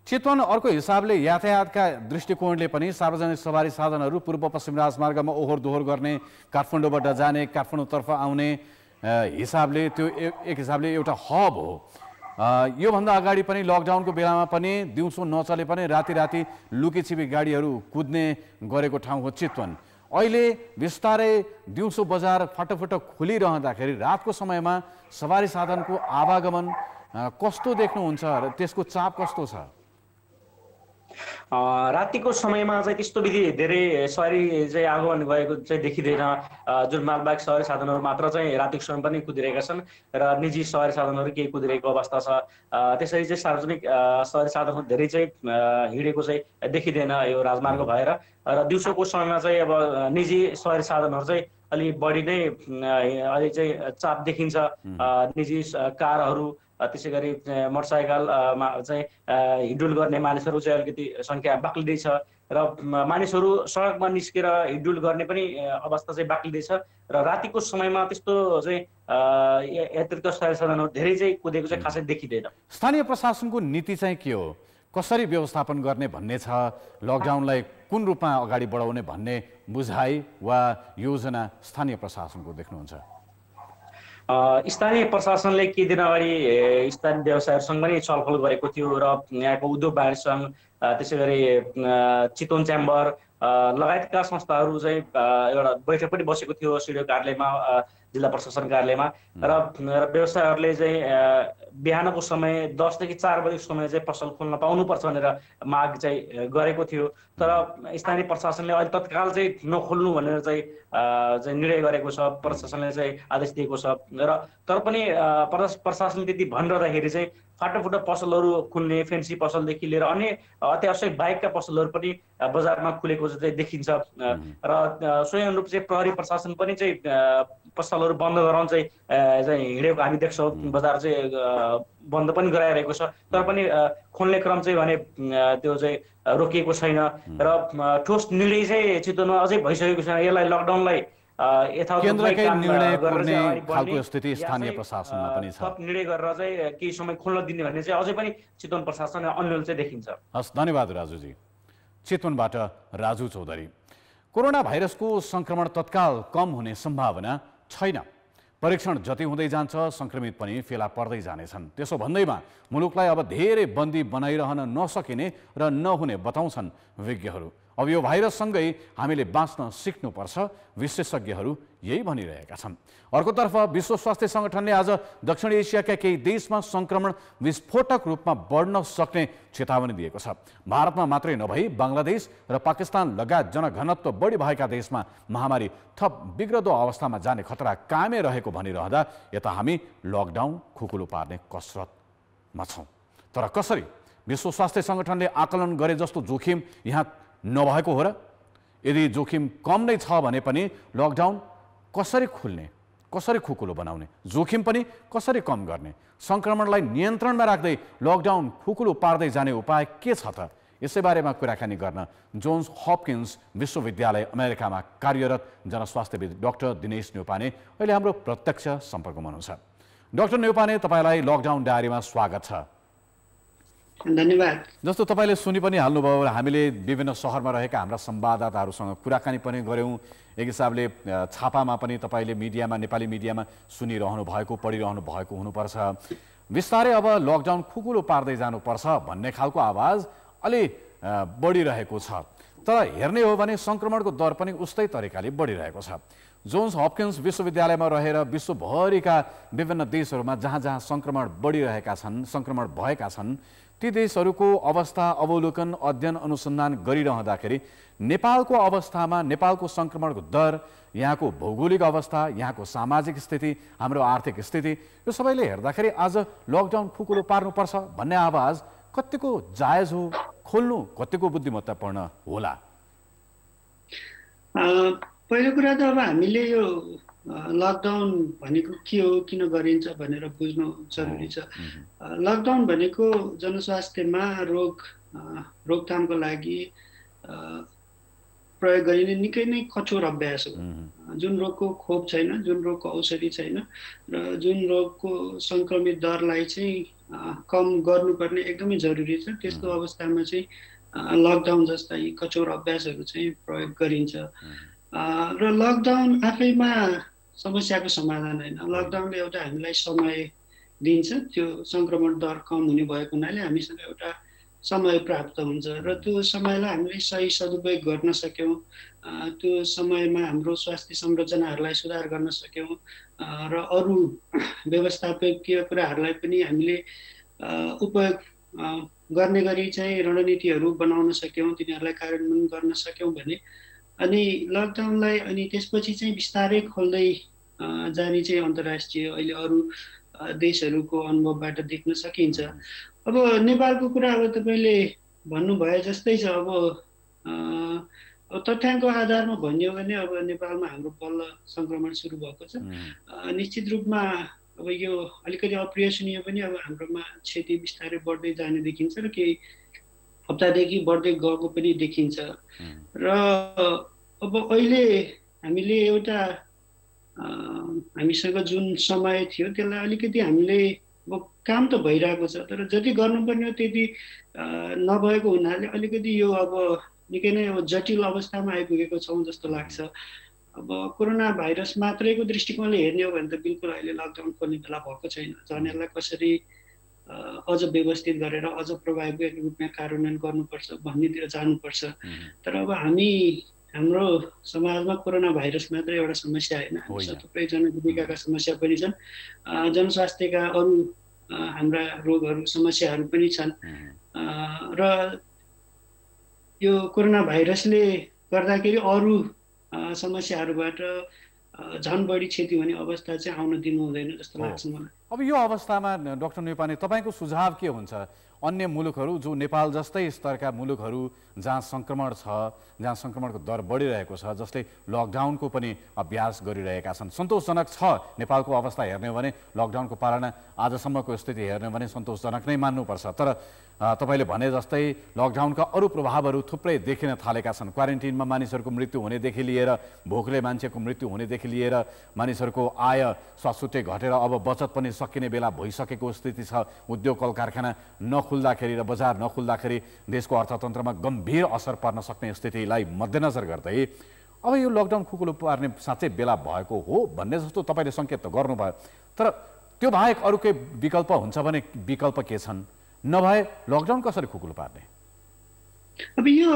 चितवन अर्को हिसाबले यातायातका दृष्टिकोणले पनि सार्वजनिक सवारी साधनहरू पूर्व पश्चिम राजमार्गमा ओहोर दोहोर गर्ने, काठमाडौँबाट जाने, काठमाडौँतर्फ आउने हिसाबले त्यो एक हिसाबले एउटा हब हो। योभन्दा अगाडि पनि लकडाउनको बेलामा पनि दिउँसो नचले पनि राति लुकीछिपी गाडीहरू कुद्ने गरेको ठाउँ हो चितवन। अहिले बिस्तारै दिउँसो बजार फटफट खुलिरहँदाखेरि रातको समयमा सवारी साधनको आवागमन कस्तो देख्नुहुन्छ र त्यसको चाप कस्तो छ? रातिको समयमा चाहिँ त्यस्तो विधि धेरै सवारी चाहिँ आगमन भएको चाहिँ देखिँदैन। जुन मालवाहक सवारी साधनहरू मात्र चाहिँ रातिको समय पनि कुदिरहेका छन् र निजी सवारी साधनहरू केही कुदिरहेको अवस्था छ। त्यसरी चाहिँ सार्वजनिक सवारी साधनहरू धेरै चाहिँ हिँडेको चाहिँ देखिँदैन यो राजमार्ग भएर। र दिउँसोको समयमा चाहिँ अब निजी सवारी साधनहरू चाहिँ अलि बढी नै अहिले चाहिँ चाप देखिन्छ। निजी कारहरू त्यसै गरी मोटरसाइकलमा चाहिँ हिँडडुल गर्ने मानिसहरू चाहिँ अलिकति सङ्ख्या बाक्लिँदैछ र मानिसहरू सडकमा निस्केर हिँडडुल गर्ने पनि अवस्था चाहिँ बाक्लिँदैछ र रातिको समयमा त्यस्तो चाहिँ यात्रुका सवारी साधनहरू धेरै चाहिँ कुदेको चाहिँ खासै देखिँदैन। स्थानीय प्रशासनको नीति चाहिँ के हो, कसरी व्यवस्थापन गर्ने भन्ने छ, लकडाउनलाई कुन रूपमा अगाडि बढाउने भन्ने बुझाइ वा योजना स्थानीय प्रशासनको देख्नुहुन्छ? स्थानीय प्रशासनले केही दिन अगाडि स्थानीय व्यवसायहरूसँग पनि छलफल गरेको थियो र यहाँको उद्योग वाणिज्य सङ्घ त्यसै गरी चितवन च्याम्बर लगायतका संस्थाहरू चाहिँ एउटा बैठक पनि बसेको थियो सिडिओ कार्यालयमा, जिल्ला प्रशासन कार्यालयमा र व्यवसायहरूले चाहिँ बिहानको समय 10 देखि 4 बजेको समय चाहिँ पसल खोल्न पाउनुपर्छ भनेर माग चाहिँ गरेको थियो। तर स्थानीय प्रशासनले अहिले तत्काल चाहिँ नखोल्नु भनेर चाहिँ निर्णय गरेको छ, प्रशासनले चाहिँ आदेश दिएको छ। र तर पनि प्रशासनले त्यति भनिरहँदाखेरि चाहिँ फाटाफुटा पसलहरू खुल्ने, फेन्सी पसलदेखि लिएर अन्य अत्यावश्यक बाहेकका पसलहरू पनि बजारमा खुलेको चाहिँ देखिन्छ। र स्वयं रूप चाहिँ प्रहरी प्रशासन पनि चाहिँ पसलहरू बन्द गराउन चाहिँ हिँडेको हामी देख्छौँ। बजार चाहिँ बन्द पनि गराइरहेको छ, तर पनि खोल्ने क्रम चाहिँ भने त्यो चाहिँ रोकिएको छैन। र ठोस निर्णय चाहिँ चितवनमा अझै भइसकेको छैन। यसलाई लकडाउनलाई केन्द्रकै निर्णय गर्ने खालको स्थिति स्थानीय प्रशासनमा पनि छ। निर्णय गरेर चाहिँ केही समय खोल्न दिने भन्ने चाहिँ अझै पनि चितवन प्रशासन अन्यल चाहिँ देखिन्छ। हस्, धन्यवाद राजुजी। चितवनबाट राजु चौधरी। कोरोना भाइरसको संक्रमण तत्काल कम हुने सम्भावना छैन। परीक्षण जति हुँदै जान्छ संक्रमित पनि फेला पर्दै जानेछन्। त्यसो भन्दैमा मुलुकलाई अब धेरै बन्दी बनाइरहन नसकिने र नहुने बताउँछन् विज्ञहरू। अब यो भाइरससँगै हामीले बाँच्न सिक्नुपर्छ, विशेषज्ञहरू यही भनिरहेका छन्। अर्कोतर्फ विश्व स्वास्थ्य सङ्गठनले आज दक्षिण एसियाका केही देशमा संक्रमण विस्फोटक रूपमा बढ्न सक्ने चेतावनी दिएको छ। भारतमा मात्रै नभई बङ्गलादेश र पाकिस्तान लगायत जनघनत्व बढी भएका देशमा महामारी थप बिग्रदो अवस्थामा जाने खतरा कायमै रहेको भनिरहँदा यता हामी लकडाउन खुकुलो पार्ने कसरतमा छौँ। तर कसरी? विश्व स्वास्थ्य सङ्गठनले आकलन गरे जस्तो जोखिम यहाँ नभएको हो र? यदि जोखिम कम नै छ भने पनि लकडाउन कसरी खुल्ने, कसरी खुकुलो बनाउने, जोखिम पनि कसरी कम गर्ने, संक्रमणलाई नियन्त्रणमा राख्दै लकडाउन खुकुलो पार्दै जाने उपाय के छ त? यसै बारेमा कुराकानी गर्न जोन्स हपकिन्स विश्वविद्यालय अमेरिकामा कार्यरत जनस्वास्थ्यविद डाक्टर दिनेश न्यौपाने अहिले हाम्रो प्रत्यक्ष सम्पर्कमा हुनुहुन्छ। डाक्टर न्यौपाने, तपाईँलाई लकडाउन डायरीमा स्वागत छ। धन्यवाद। जस्तो तपाईँले सुनि पनि हाल्नुभयो, हामीले विभिन्न सहरमा रहेका हाम्रा संवाददाताहरूसँग कुराकानी पनि गऱ्यौँ। एक हिसाबले छापामा पनि तपाईँले मिडियामा, नेपाली मिडियामा सुनिरहनु भएको, पढिरहनु भएको हुनुपर्छ। बिस्तारै अब लकडाउन खुकुलो पार्दै जानुपर्छ भन्ने खालको आवाज अलि बढिरहेको छ। तर हेर्ने हो भने संक्रमणको दर पनि उस्तै तरिकाले बढिरहेको छ। जोन्स हपकिन्स विश्वविद्यालयमा रहेर विश्वभरिका विभिन्न देशहरूमा जहाँ जहाँ संक्रमण बढिरहेका छन्, संक्रमण भएका छन्, ती देशहरूको अवस्था अवलोकन, अध्ययन, अनुसन्धान गरिरहँदाखेरि नेपालको अवस्थामा, नेपालको संक्रमणको दर, यहाँको भौगोलिक अवस्था, यहाँको सामाजिक स्थिति, हाम्रो आर्थिक स्थिति, यो सबैले हेर्दाखेरि आज लकडाउन खुकुलो पार्नुपर्छ भन्ने आवाज कतिको जायज हो, खोल्नु कतिको बुद्धिमत्तापूर्ण होला? पहिलो कुरा त अब हामीले यो लकडाउन भनेको के हो, किन गरिन्छ भनेर बुझ्नु जरुरी छ। लकडाउन भनेको जनस्वास्थ्यमा रोकथामको लागि प्रयोग गरिने निकै नै कठोर अभ्यास हो। जुन रोगको खोप छैन, जुन रोगको औषधि छैन र जुन रोगको संक्रमित दरलाई चाहिँ कम गर्नुपर्ने एकदमै जरुरी छ, त्यस्तो अवस्थामा चाहिँ लकडाउन जस्ता यी कठोर अभ्यासहरू चाहिँ प्रयोग गरिन्छ। र लकडाउन आफैमा समस्याको समाधान होइन। लकडाउनले एउटा हामीलाई समय दिन्छ, त्यो संक्रमण दर कम हुने भएको हुनाले हामीसँग एउटा समय प्राप्त हुन्छ र त्यो समयलाई हामीले सही सदुपयोग गर्न सक्यौँ, त्यो समयमा हाम्रो स्वास्थ्य संरचनाहरूलाई सुधार गर्न सक्यौँ र अरू व्यवस्थापकीय कुराहरूलाई पनि हामीले उपयोग गर्ने गरी चाहिँ रणनीतिहरू बनाउन सक्यौँ, तिनीहरूलाई कार्यान्वयन गर्न सक्यौँ भने अनि लकडाउनलाई अनि त्यसपछि चाहिँ बिस्तारै खोल्दै जाने चाहिँ अन्तर्राष्ट्रिय अहिले अरू देशहरूको अनुभवबाट देख्न सकिन्छ। अब नेपालको कुरा अब तपाईँले भन्नुभए जस्तै छ। अब तथ्याङ्क आधारमा भनियो भने अब नेपालमा हाम्रो बल्ल सङ्क्रमण सुरु भएको छ। निश्चित रूपमा अब यो अलिकति अप्रिय पनि अब हाम्रोमा क्षति बिस्तारै बढ्दै जाने देखिन्छ र केही हप्तादेखि बढ्दै गएको पनि देखिन्छ। र अब अहिले हामीले एउटा हामीसँग जुन समय थियो त्यसलाई अलिकति हामीले अब काम त भइरहेको छ, तर जति गर्नुपर्ने हो त्यति नभएको हुनाले अलिकति यो अब निकै नै अब जटिल अवस्थामा आइपुगेको छौँ जस्तो लाग्छ। अब कोरोना भाइरस मात्रैको दृष्टिकोणले हेर्ने हो भने त बिल्कुल अहिले लकडाउन खोल्ने बेला भएको छैन। झन् यसलाई कसरी अझ व्यवस्थित गरेर अझ प्रभावी रूपमा कार्यान्वयन गर्नुपर्छ भन्नेतिर जानुपर्छ। तर अब हाम्रो समाजमा कोरोना भाइरस मात्रै एउटा समस्या होइन, हामीसँग थुप्रै जनजीविकाका समस्या पनि छन्, जनस्वास्थ्यका अरू हाम्रा रोगहरू समस्याहरू पनि छन्। र यो कोरोना भाइरसले गर्दाखेरि अरू समस्याहरूबाट झन् बढी क्षति हुने अवस्था चाहिँ आउन दिनु हुँदैन जस्तो लाग्छ मलाई। अब यो अवस्थामा डाक्टर न्यौपाने तपाईँको सुझाव के हुन्छ? अन्य मुलुकहरू जो नेपाल जस्तै स्तरका मुलुकहरू जहाँ सङ्क्रमण छ, जहाँ सङ्क्रमणको दर बढिरहेको छ, जसले लकडाउनको पनि अभ्यास गरिरहेका छन्, सन्तोषजनक छ नेपालको अवस्था हेर्ने हो भने लकडाउनको पालना आजसम्मको स्थिति हेर्ने हो भने सन्तोषजनक नै मान्नुपर्छ। तर तपाईँले भने जस्तै लकडाउनका अरू प्रभावहरू थुप्रै देखिन थालेका छन्। क्वारेन्टिनमा मानिसहरूको मृत्यु हुनेदेखि लिएर भोकले मान्छेको मृत्यु हुनेदेखि लिएर मानिसहरूको आय स्वासुटे घटेर अब बचत पनि सकिने बेला भइसकेको स्थिति छ। उद्योग कल कारखाना नखुल्दाखेरि र बजार नखुल्दाखेरि देशको अर्थतन्त्रमा गम्भीर असर पर्न सक्ने स्थितिलाई मध्यनजर गर्दै अब यो लकडाउन खुकुलो पार्ने साँच्चै बेला भएको हो भन्ने जस्तो तपाईँले सङ्केत त गर्नुभयो। तर त्यो बाहेक अरू केही विकल्प हुन्छ भने विकल्प के छन्? नभए लकडाउन कसरी खुकुलो पार्ने? अब यो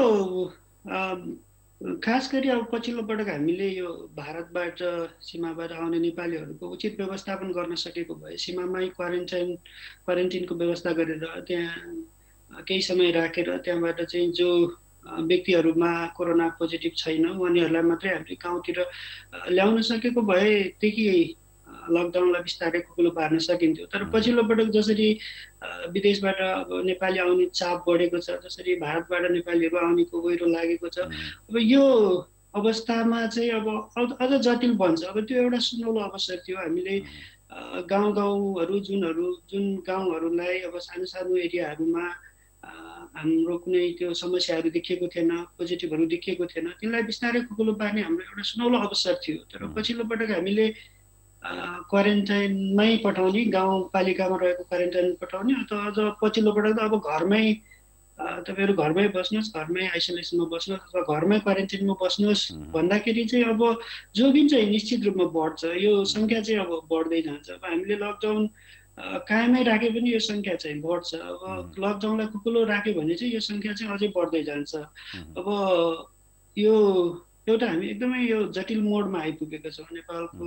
खास गरी अब पछिल्लो पटक हामीले यो भारतबाट सीमाबाट आउने नेपालीहरूको उचित व्यवस्थापन गर्न सकेको भए सीमामै क्वारेन्टिनको व्यवस्था गरेर त्यहाँ केही समय राखेर त्यहाँबाट चाहिँ जो व्यक्तिहरूमा कोरोना पोजिटिभ छैन उनीहरूलाई मात्रै हामीले गाउँतिर ल्याउन सकेको भएदेखि लकडाउनलाई बिस्तारै खुकुलो पार्न सकिन्थ्यो। तर पछिल्लो पटक जसरी विदेशबाट अब नेपाली आउने चाप बढेको छ, जसरी भारतबाट नेपालीहरू आउनेको गहिरो लागेको छ, अब यो अवस्थामा चाहिँ अब अझ जटिल बन्छ। अब त्यो एउटा सुनौलो अवसर थियो। हामीले गाउँहरू जुन गाउँहरूलाई अब सानो सानो एरियाहरूमा हाम्रो कुनै त्यो समस्याहरू देखिएको थिएन, पोजिटिभहरू देखिएको थिएन, तिनलाई बिस्तारै खुकुलो पार्ने हाम्रो एउटा सुनौलो अवसर थियो। तर पछिल्लो पटक हामीले क्वारेन्टाइनमै पठाउने, गाउँपालिकामा रहेको क्वारेन्टाइन पठाउने, अथवा अझ पछिल्लो पटक त अब घरमै तपाईँहरू घरमै बस्नुहोस्, घरमै आइसोलेसनमा बस्नुहोस् अथवा घरमै क्वारेन्टाइनमा बस्नुहोस् भन्दाखेरि चाहिँ अब जोखिम चाहिँ निश्चित रूपमा बढ्छ। यो सङ्ख्या चाहिँ अब बढ्दै जान्छ। अब हामीले लकडाउन कायमै राखे पनि यो सङ्ख्या चाहिँ बढ्छ। अब लकडाउनलाई खुकुलो राख्यो भने चाहिँ यो सङ्ख्या चाहिँ अझै बढ्दै जान्छ। अब यो एउटा हामी एकदमै यो जटिल मोडमा आइपुगेका छौँ। नेपालको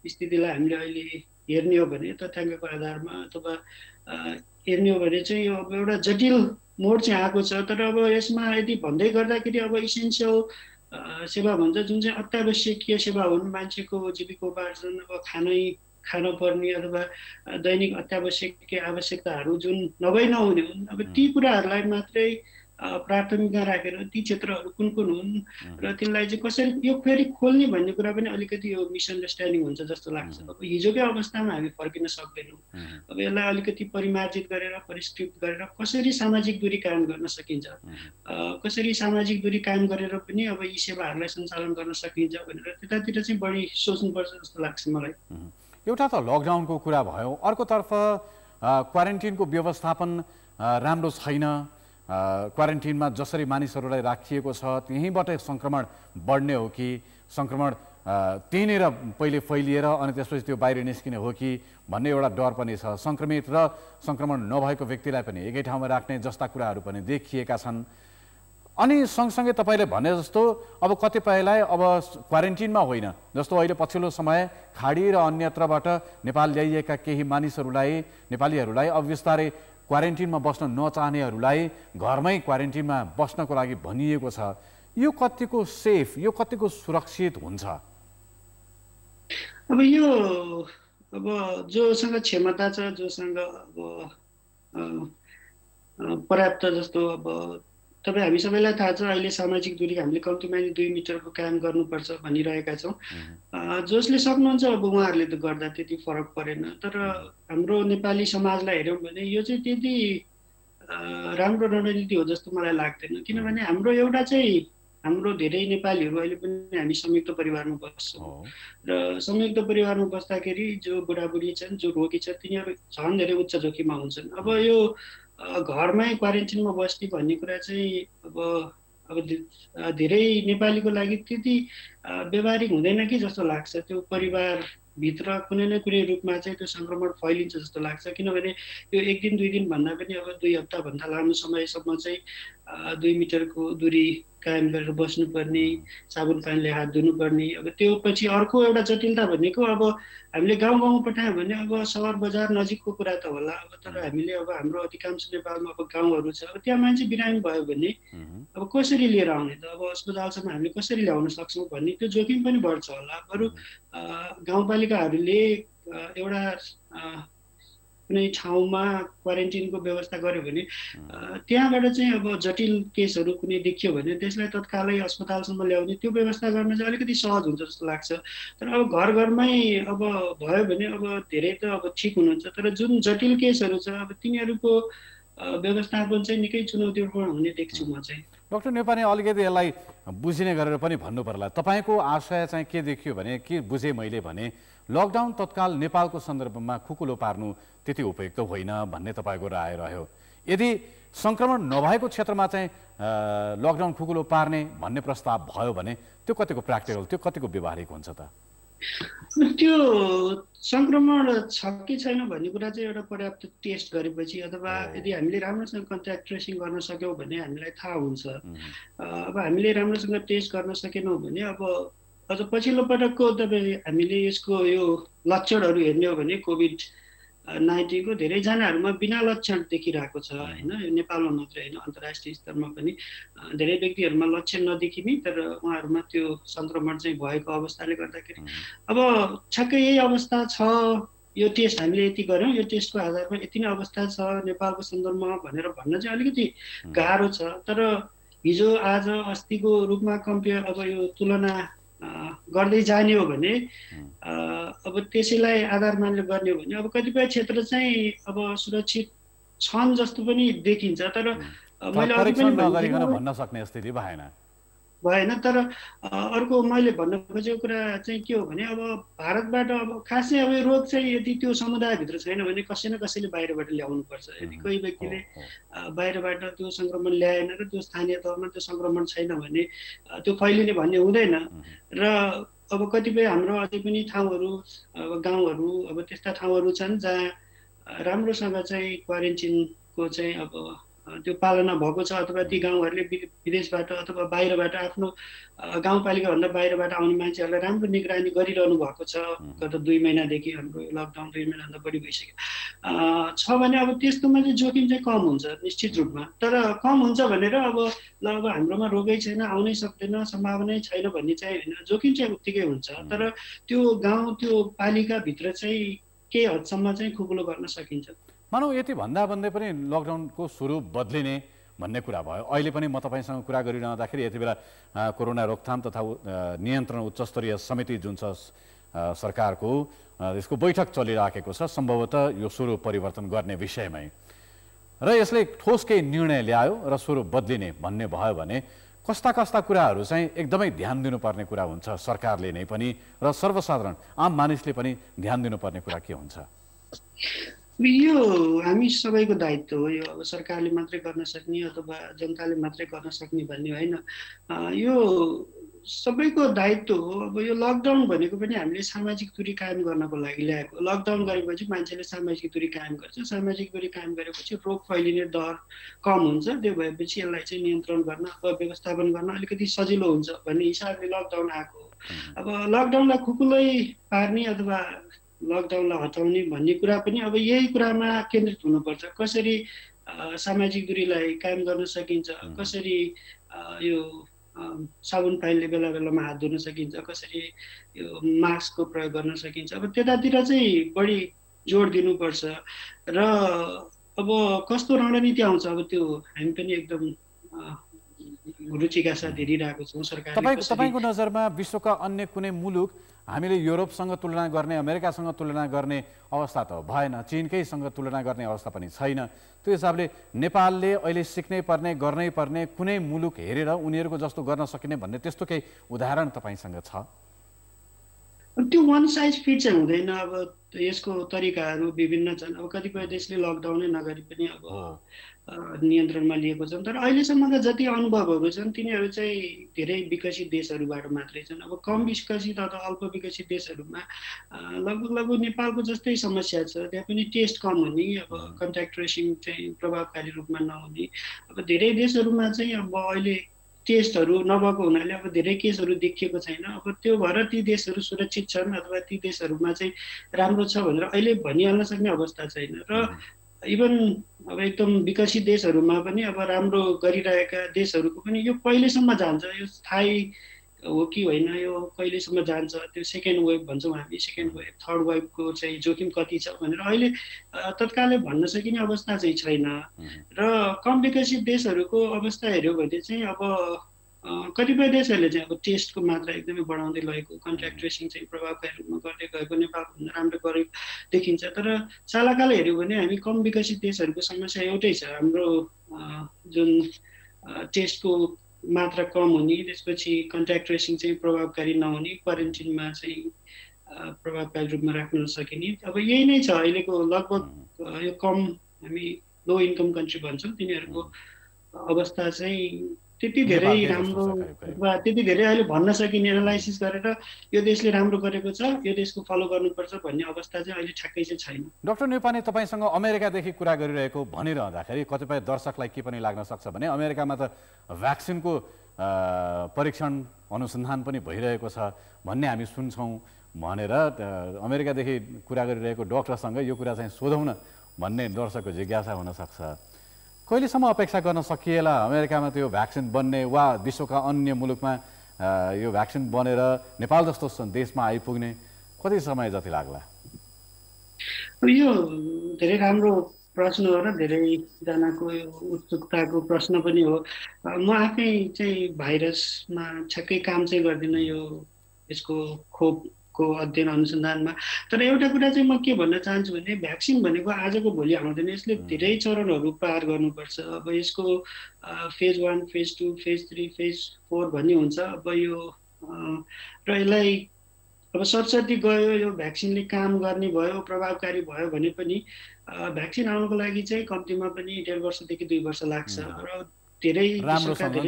स्थितिलाई हामीले अहिले हेर्ने हो भने तथ्याङ्कको आधारमा अथवा हेर्ने हो भने चाहिँ यो अब एउटा जटिल मोड चाहिँ आएको छ। तर अब यसमा यदि भन्दै गर्दाखेरि अब इसेन्सियल सेवा भन्छ जुन चाहिँ अत्यावश्यकीय सेवा हुन्, मान्छेको जीविकोपार्जन, अब खान पर्ने अथवा दैनिक अत्यावश्यकीय आवश्यकताहरू जुन नहुने हुन्, अब ती कुराहरूलाई मात्रै प्राथमिकता राखेर ती क्षेत्रहरू कुन हुन् र तिनलाई चाहिँ कसरी यो फेरि खोल्ने भन्ने कुरा पनि अलिकति यो मिसअन्डरस्ट्यान्डिङ हुन्छ जस्तो लाग्छ। अब हिजोकै अवस्थामा हामी फर्किन सक्दैनौँ। अब यसलाई अलिकति परिमार्जित गरेर परिष्कृत गरेर कसरी सामाजिक दूरी कायम गर्न सकिन्छ, कसरी सामाजिक दूरी कायम गरेर पनि अब यी सेवाहरूलाई सञ्चालन गर्न सकिन्छ भनेर त्यतातिर चाहिँ बढी सोच्नुपर्छ जस्तो लाग्छ मलाई। एउटा त लकडाउनको कुरा भयो, अर्कोतर्फ क्वारेन्टिनको व्यवस्थापन राम्रो छैन। क्वारेन्टिनमा जसरी मानिसहरूलाई राखिएको छ त्यहीँबाट सङ्क्रमण बढ्ने हो कि सङ्क्रमण त्यहीँनिर पहिले फैलिएर अनि त्यसपछि त्यो बाहिर निस्किने हो कि भन्ने एउटा डर पनि छ। सङ्क्रमित र सङ्क्रमण नभएको व्यक्तिलाई पनि एकै ठाउँमा राख्ने जस्ता कुराहरू पनि देखिएका छन्। अनि सँगसँगै तपाईँले भने जस्तो अब कतिपयलाई अब क्वारेन्टिनमा होइन, जस्तो अहिले पछिल्लो समय खाडी र अन्यत्रबाट नेपाल ल्याइएका केही मानिसहरूलाई नेपालीहरूलाई अब बिस्तारै क्वारेन्टिनमा बस्न नचाहनेहरूलाई घरमै क्वारेन्टिनमा बस्नको लागि भनिएको छ। यो कतिको सेफ, यो कतिको सुरक्षित हुन्छ? अब यो अब जोसँग क्षमता छ, जोसँग अब पर्याप्त जस्तो अब तपाईँ हामी सबैलाई थाहा छ अहिले सामाजिक दूरी हामीले कम्तीमा 2 मिटरको कायम गर्नुपर्छ भनिरहेका छौँ। जसले सक्नुहुन्छ अब उहाँहरूले त गर्दा त्यति फरक परेन। तर हाम्रो नेपाली समाजलाई हेऱ्यौँ भने यो चाहिँ त्यति राम्रो रणनीति हो जस्तो मलाई लाग्दैन। किनभने हाम्रो एउटा चाहिँ हाम्रो धेरै नेपालीहरू अहिले पनि हामी संयुक्त परिवारमा बस्छौँ र संयुक्त परिवारमा बस्दाखेरि जो बुढाबुढी छन्, जो रोगी छन्, तिनीहरू झन् धेरै उच्च जोखिममा हुन्छन्। अब यो घरमै क्वारेन्टिनमा बस्ने भन्ने कुरा चाहिँ अब धेरै नेपालीको लागि त्यति व्यवहारिक हुँदैन कि जस्तो लाग्छ। त्यो परिवारभित्र कुनै न कुनै रूपमा चाहिँ त्यो सङ्क्रमण फैलिन्छ जस्तो लाग्छ। किनभने यो 1 दिन 2 दिन भन्दा पनि अब 2 हप्ताभन्दा लामो समयसम्म चाहिँ 2 मिटरको दूरी कायम गरेर बस्नुपर्ने, साबुन पानीले हात धुनुपर्ने। अब त्यो पछि अर्को एउटा जटिलता भनेको अब हामीले गाउँ गाउँ पठायौँ भने अब सहर बजार नजिकको कुरा त होला। अब तर हामीले अब हाम्रो अधिकांश नेपालमा अब गाउँहरू छ। अब त्यहाँ मान्छे बिरामी भयो भने अब कसरी लिएर आउने त? अब अस्पतालसम्म हामीले कसरी ल्याउन सक्छौँ भन्ने त्यो जोखिम पनि बढ्छ होला। बरु गाउँपालिकाहरूले एउटा कुनै ठाउँमा क्वारेन्टिनको व्यवस्था गर्यो भने त्यहाँबाट चाहिँ अब जटिल केसहरू कुनै देखियो भने त्यसलाई तत्कालै अस्पतालसम्म ल्याउने त्यो व्यवस्था गर्न चाहिँ अलिकति सहज हुन्छ जस्तो लाग्छ। तर अब घर घरमै अब भयो भने अब धेरै त अब ठिक हुनुहुन्छ। तर जुन जटिल केसहरू छ अब तिनीहरूको व्यवस्थापन चाहिँ निकै चुनौतीपूर्ण हुने देख्छु म चाहिँ। डाक्टर नेपाली अलिकति यसलाई बुझिने गरेर पनि भन्नु पर्ला। तपाईँको आशय चाहिँ के देखियो भने, के बुझेँ मैले भने लकडाउन तत्काल नेपालको सन्दर्भमा खुकुलो पार्नु त्यति उपयुक्त होइन भन्ने तपाईँको राय रह्यो। यदि सङ्क्रमण नभएको क्षेत्रमा चाहिँ लकडाउन खुकुलो पार्ने भन्ने प्रस्ताव भयो भने त्यो कतिको प्र्याक्टिकल, त्यो कतिको व्यवहारिक हुन्छ त? त्यो सङ्क्रमण छ कि छैन भन्ने कुरा चाहिँ एउटा पर्याप्त टेस्ट गरेपछि अथवा यदि हामीले राम्रोसँग कन्ट्याक्ट ट्रेसिङ गर्न सक्यौँ भने हामीलाई थाहा हुन्छ। अब हामीले राम्रोसँग टेस्ट गर्न सकेनौँ भने अब अझ पछिल्लो पटकको तपाईँ हामीले यसको यो लक्षणहरू हेर्ने हो भने कोभिड-19 को धेरैजनाहरूमा बिना लक्षण देखिरहेको छ होइन। यो नेपालमा मात्रै होइन, अन्तर्राष्ट्रिय स्तरमा पनि धेरै व्यक्तिहरूमा लक्षण नदेखिने तर उहाँहरूमा त्यो सङ्क्रमण चाहिँ भएको अवस्थाले गर्दाखेरि अब ठ्याक्कै यही अवस्था छ, यो टेस्ट हामीले यति गऱ्यौँ, यो टेस्टको आधारमा यति नै अवस्था छ नेपालको सन्दर्भमा भनेर भन्न चाहिँ अलिकति गाह्रो छ। तर हिजो आज अस्तिको रूपमा कम्पेयर अब यो तुलना गर्दै जाने हो भने अब त्यसैलाई आधार मानेर गर्ने हो भने अब कतिपय क्षेत्र चाहिँ अब सुरक्षित छन् जस्तो पनि देखिन्छ। तर मैले अघि पनि भन्न सक्ने स्थिति भएन। तर अर्को मैले भन्न खोजेको कुरा चाहिँ के हो भने अब भारतबाट अब खासै अब रोग चाहिँ यदि त्यो समुदायभित्र छैन भने कसै न कसैले बाहिरबाट ल्याउनुपर्छ। यदि कोही व्यक्तिले बाहिरबाट त्यो सङ्क्रमण ल्याएन र त्यो स्थानीय तहमा त्यो सङ्क्रमण छैन भने त्यो फैलिने भन्ने हुँदैन। र अब कतिपय हाम्रो अझै पनि ठाउँहरू अब गाउँहरू अब त्यस्ता ठाउँहरू छन् जहाँ राम्रोसँग चाहिँ क्वारेन्टिनको चाहिँ अब त्यो पालना भएको छ अथवा ती गाउँहरूले विदेशबाट अथवा बाहिरबाट आफ्नो गाउँपालिकाभन्दा बाहिरबाट आउने मान्छेहरूलाई राम्रो निगरानी गरिरहनु भएको छ। गत 2 महिनादेखि हाम्रो लकडाउन 2 महिनाभन्दा बढी भइसक्यो छ भने अब त्यस्तोमा चाहिँ जोखिम चाहिँ कम हुन्छ निश्चित रूपमा। तर कम हुन्छ भनेर अब ल अब हाम्रोमा रोगै छैन, आउनै सक्दैन, सम्भावनै छैन भन्ने चाहिँ होइन, जोखिम चाहिँ उत्तिकै हुन्छ। तर त्यो गाउँ त्यो पालिकाभित्र चाहिँ केही हदसम्म चाहिँ खुकुलो गर्न सकिन्छ। मानौ यति भन्दा भन्दै पनि लकडाउनको स्वरूप बदलिने भन्ने कुरा भयो। अहिले पनि म तपाईँसँग कुरा गरिरहँदाखेरि यति बेला कोरोना रोकथाम तथा नियन्त्रण उच्चस्तरीय समिति जुन छ सरकारको, यसको बैठक चलिराखेको छ सम्भवतः यो स्वरूप परिवर्तन गर्ने विषयमै, र यसले ठोस केही निर्णय ल्यायो र स्वरूप बदलिने भन्ने भयो भने कस्ता कस्ता कुराहरू चाहिँ एकदमै ध्यान दिनुपर्ने कुरा हुन्छ सरकारले नै पनि र सर्वसाधारण आम मानिसले पनि ध्यान दिनुपर्ने कुरा के हुन्छ? यो हामी सबैको दायित्व हो। यो अब सरकारले मात्रै गर्न सक्ने अथवा जनताले मात्रै गर्न सक्ने भन्ने होइन, यो सबैको दायित्व हो। अब यो लकडाउन भनेको पनि हामीले सामाजिक दूरी कायम गर्नको लागि ल्याएको। लकडाउन गरेपछि मान्छेले सामाजिक दूरी कायम गर्छ, सामाजिक दूरी कायम गरेपछि रोग फैलिने दर कम हुन्छ। त्यो भएपछि यसलाई चाहिँ नियन्त्रण गर्न अथवा व्यवस्थापन गर्न अलिकति सजिलो हुन्छ भन्ने हिसाबले लकडाउन आएको हो। अब लकडाउनलाई खुकुलै पार्ने अथवा लकडाउनलाई हटाउने भन्ने कुरा पनि अब यही कुरामा केन्द्रित हुनुपर्छ। कसरी सामाजिक दूरीलाई कायम गर्न सकिन्छ, कसरी यो साबुन पानीले बेला बेलामा हात धुन सकिन्छ, कसरी यो मास्कको प्रयोग गर्न सकिन्छ, अब त्यतातिर चाहिँ बढी जोड दिनुपर्छ। र अब कस्तो रणनीति आउँछ अब त्यो हामी पनि एकदम रुचिका साथ हेरिरहेको छौँ। सरकारले तपाईँको नजरमा विश्वका अन्य कुनै मुलुक हामीले युरोपसँग तुलना गर्ने, अमेरिकासँग तुलना गर्ने अवस्था त भएन, चीनकैसँग तुलना गर्ने अवस्था पनि छैन। त्यो हिसाबले नेपालले अहिले सिक्नै पर्ने, गर्नै पर्ने कुनै मुलुक हेरेर उनीहरूको जस्तो गर्न सकिने भन्ने त्यस्तो केही उदाहरण तपाईँसँग छ? त्यो वान साइज फिट चाहिँ हुँदैन। अब यसको तरिकाहरू विभिन्न छन्। अब कतिपय देशले लकडाउनै नगरी पनि अब नियन्त्रणमा लिएको छन्, तर अहिलेसम्मका जति अनुभवहरू छन् तिनीहरू चाहिँ धेरै विकसित देशहरूबाट मात्रै छन्। अब कम विकसित अथवा अल्प विकसित देशहरूमा लगभग नेपालको जस्तै समस्या छ। त्यहाँ पनि टेस्ट कम हुने, अब कन्ट्याक्ट ट्रेसिङ चाहिँ प्रभावकारी रूपमा नहुने। अब धेरै देशहरूमा चाहिँ अब अहिले टेस्टहरू नभएको हुनाले अब धेरै केसहरू देखिएको छैन। अब त्यो भएर ती देशहरू सुरक्षित छन् अथवा ती देशहरूमा चाहिँ राम्रो छ भनेर अहिले भनिहाल्न सक्ने अवस्था छैन। र इभन अब एकदम विकसित देशहरूमा पनि अब राम्रो गरिरहेका देशहरूको पनि यो कहिलेसम्म जान्छ, यो स्थायी हो कि होइन, यो कहिलेसम्म जान्छ, त्यो सेकेन्ड वेभ भन्छौँ हामी, सेकेन्ड वेभ थर्ड वेभको चाहिँ जोखिम कति छ भनेर अहिले तत्कालै भन्न सकिने अवस्था चाहिँ छैन। र कम विकसित देशहरूको अवस्था हेऱ्यो भने चाहिँ अब कतिपय देशहरूले चाहिँ अब टेस्टको मात्रा एकदमै बढाउँदै लगेको, कन्ट्याक्ट ट्रेसिङ चाहिँ प्रभावकारी रूपमा गर्दै गएको नेपालभन्दा राम्रो गरेको देखिन्छ। तर सालाकाल हेऱ्यो भने हामी कम विकसित देशहरूको समस्या एउटै छ। हाम्रो जुन टेस्टको मात्रा कम हुने, त्यसपछि कन्ट्याक्ट ट्रेसिङ चाहिँ प्रभावकारी नहुने, क्वारेन्टिनमा चाहिँ प्रभावकारी रूपमा राख्न नसकिने, अब यही नै छ अहिलेको लगभग यो कम हामी लो इन्कम कन्ट्री भन्छौँ तिनीहरूको अवस्था चाहिँ त्यति धेरै राम्रो वा त्यति धेरै अहिले भन्न सकिने एनालाइसिस गरेर यो देशले राम्रो गरेको छ, यो देशको फलो गर्नुपर्छ भन्ने अवस्था चाहिँ अहिले ठ्याक्कै चाहिँ छैन। डाक्टर नेपाने, तपाईँसँग अमेरिकादेखि कुरा गरिरहेको भनिरहँदाखेरि कतिपय दर्शकलाई के पनि लाग्न सक्छ भने अमेरिकामा त भ्याक्सिनको परीक्षण अनुसन्धान पनि भइरहेको छ भन्ने हामी सुन्छौँ भनेर अमेरिकादेखि कुरा गरिरहेको डाक्टरसँग यो कुरा चाहिँ सोधौँ न भन्ने दर्शकको जिज्ञासा हुनसक्छ। कहिलेसम्म अपेक्षा गर्न सकिएला अमेरिकामा त्यो भ्याक्सिन बन्ने वा विश्वका अन्य मुलुकमा यो भ्याक्सिन बनेर नेपाल जस्तो देशमा आइपुग्ने कति समय जति लाग्ला? यो धेरै राम्रो प्रश्न हो र धेरैजनाको उत्सुकताको प्रश्न पनि हो। म आफै चाहिँ भाइरसमा ठ्याक्कै काम चाहिँ गर्दिनँ यो यसको खोपको अध्ययन अनुसन्धानमा। तर एउटा कुरा चाहिँ म के भन्न चाहन्छु भने भ्याक्सिन भनेको आजको भोलि आउँदैन, यसले धेरै चरणहरू पार गर्नुपर्छ। अब यसको फेज 1, फेज 2, फेज 3, फेज 4 भन्ने हुन्छ। अब यो र यसलाई अब सरस्वती गयो, यो भ्याक्सिनले काम गर्ने भयो, प्रभावकारी भयो भने पनि भ्याक्सिन आउनको लागि चाहिँ कम्तीमा पनि 1.5 वर्षदेखि 2 वर्ष लाग्छ। र धेरै राम्रोसँग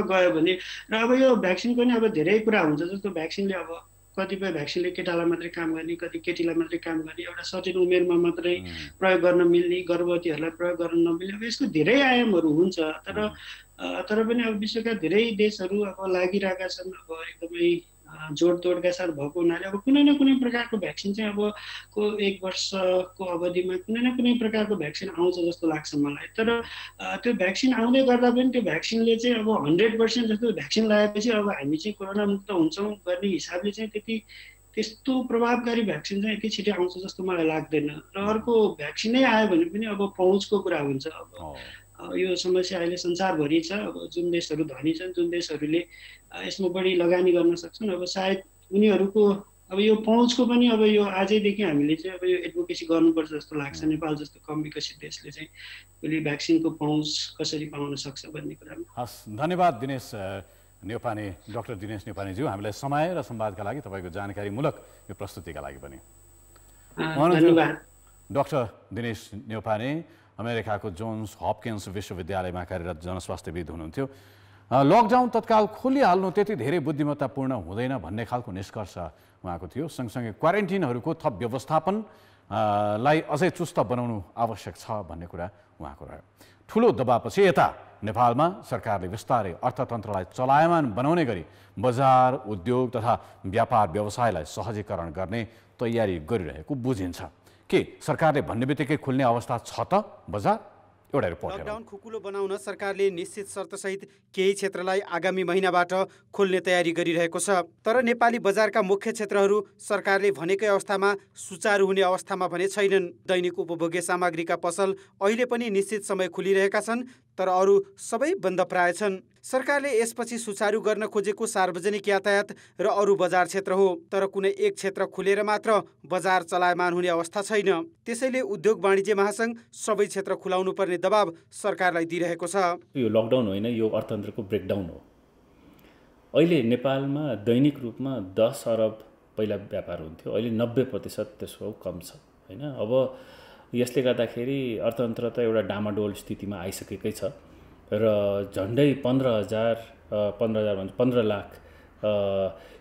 गयो भने र अब यो भ्याक्सिनको नि अब धेरै कुरा हुन्छ। जस्तो भ्याक्सिनले अब कतिपय भ्याक्सिनले केटालाई मात्रै काम गर्ने, कति केटीलाई मात्रै काम गर्ने, एउटा सर्टेन उमेरमा मात्रै प्रयोग गर्न मिल्ने, गर्भवतीहरूलाई प्रयोग गर्न नमिल्ने, अब यसको धेरै आयामहरू हुन्छ। तर पनि अब विश्वका धेरै देशहरू अब लागिरहेका छन्, अब एकदमै जोडतोडका साथ भएको हुनाले अब कुनै न कुनै प्रकारको भ्याक्सिन चाहिँ अब 1 वर्षको अवधिमा कुनै न कुनै प्रकारको भ्याक्सिन आउँछ जस्तो लाग्छ मलाई। तर त्यो भ्याक्सिन आउँदै गर्दा पनि त्यो भ्याक्सिनले चाहिँ अब 100% जस्तो भ्याक्सिन लगाएपछि अब हामी चाहिँ कोरोना मुक्त हुन्छौँ गर्ने हिसाबले चाहिँ त्यस्तो प्रभावकारी भ्याक्सिन चाहिँ यति छिटै आउँछ जस्तो मलाई लाग्दैन। र अर्को भ्याक्सिनै आयो भने पनि अब पहुँचको कुरा हुन्छ। अब यो समस्या अहिले संसारभरि छ। अब जुन देशहरू धनी छन्, जुन देशहरूले यसमा बढी लगानी गर्न सक्छन्, अब सायद उनीहरूको अब यो पहुँचको पनि अब यो आजैदेखि हामीले चाहिँ अब यो एडभोकेसी गर्नुपर्छ जस्तो लाग्छ। नेपाल जस्तो कम विकसित देशले चाहिँ भोलि भ्याक्सिनको पहुँच कसरी पाउन सक्छ भन्ने कुरामा। हस्, धन्यवाद दिनेश न्यौपाने, डाक्टर दिनेश न्यौपानेज्यू, हामीलाई समय र संवादका लागि, तपाईँको जानकारीमूलक यो प्रस्तुतिका लागि पनि धन्यवाद। डाक्टर दिनेश न्यौपाने अमेरिकाको जोन्स हपकिन्स विश्वविद्यालयमा कार्यरत जनस्वास्थ्यविद हुनुहुन्थ्यो। लकडाउन तत्काल खोलिहाल्नु त्यति धेरै बुद्धिमत्तापूर्ण हुँदैन भन्ने खालको निष्कर्ष उहाँको थियो। सँगसँगै क्वारेन्टिनहरूको थप व्यवस्थापनलाई अझै चुस्त बनाउनु आवश्यक छ भन्ने कुरा उहाँको रह्यो। ठुलो दबावपछि यता नेपालमा सरकारले बिस्तारै अर्थतन्त्रलाई चलायमान बनाउने गरी बजार, उद्योग तथा व्यापार व्यवसायलाई सहजीकरण गर्ने तयारी गरिरहेको बुझिन्छ। के सरकारले भन्ने बित्तिकै खुल्ने अवस्था छ त बजार? एउटा रिपोर्ट। लकडाउन खुकुलो बनाउन सरकारले निश्चित शर्तसहित केही क्षेत्रलाई आगामी महिनाबाट खोल्ने तयारी गरिरहेको छ। तर नेपाली बजारका मुख्य क्षेत्रहरू सरकारले भनेकै अवस्थामा सुचारू हुने अवस्थामा भने छैनन्। दैनिक उपभोग्य सामग्रीका पसल अहिले पनि निश्चित समय खुलिरहेका छन्, तर अरू सबै बन्द प्राय छन्। सरकारले यसपछि सुचारू गर्न खोजेको सार्वजनिक यातायात र अरू बजार क्षेत्र हो, तर कुनै एक क्षेत्र खुलेर मात्र बजार चलायमान हुने अवस्था छैन। त्यसैले उद्योग वाणिज्य महासंघ सबै क्षेत्र खुलाउनु पर्ने दबाब सरकारलाई दिइरहेको छ। यो लकडाउन होइन, यो अर्थतन्त्रको ब्रेकडाउन हो। अहिले नेपालमा दैनिक रूपमा 10 अरब पहिला व्यापार हुन्थ्यो, अहिले 90% त्यसको कम छ होइन। अब यसले गर्दाखेरि अर्थतन्त्र त एउटा डामाडोल स्थितिमा आइसकेकै छ र झन्डै 15 लाख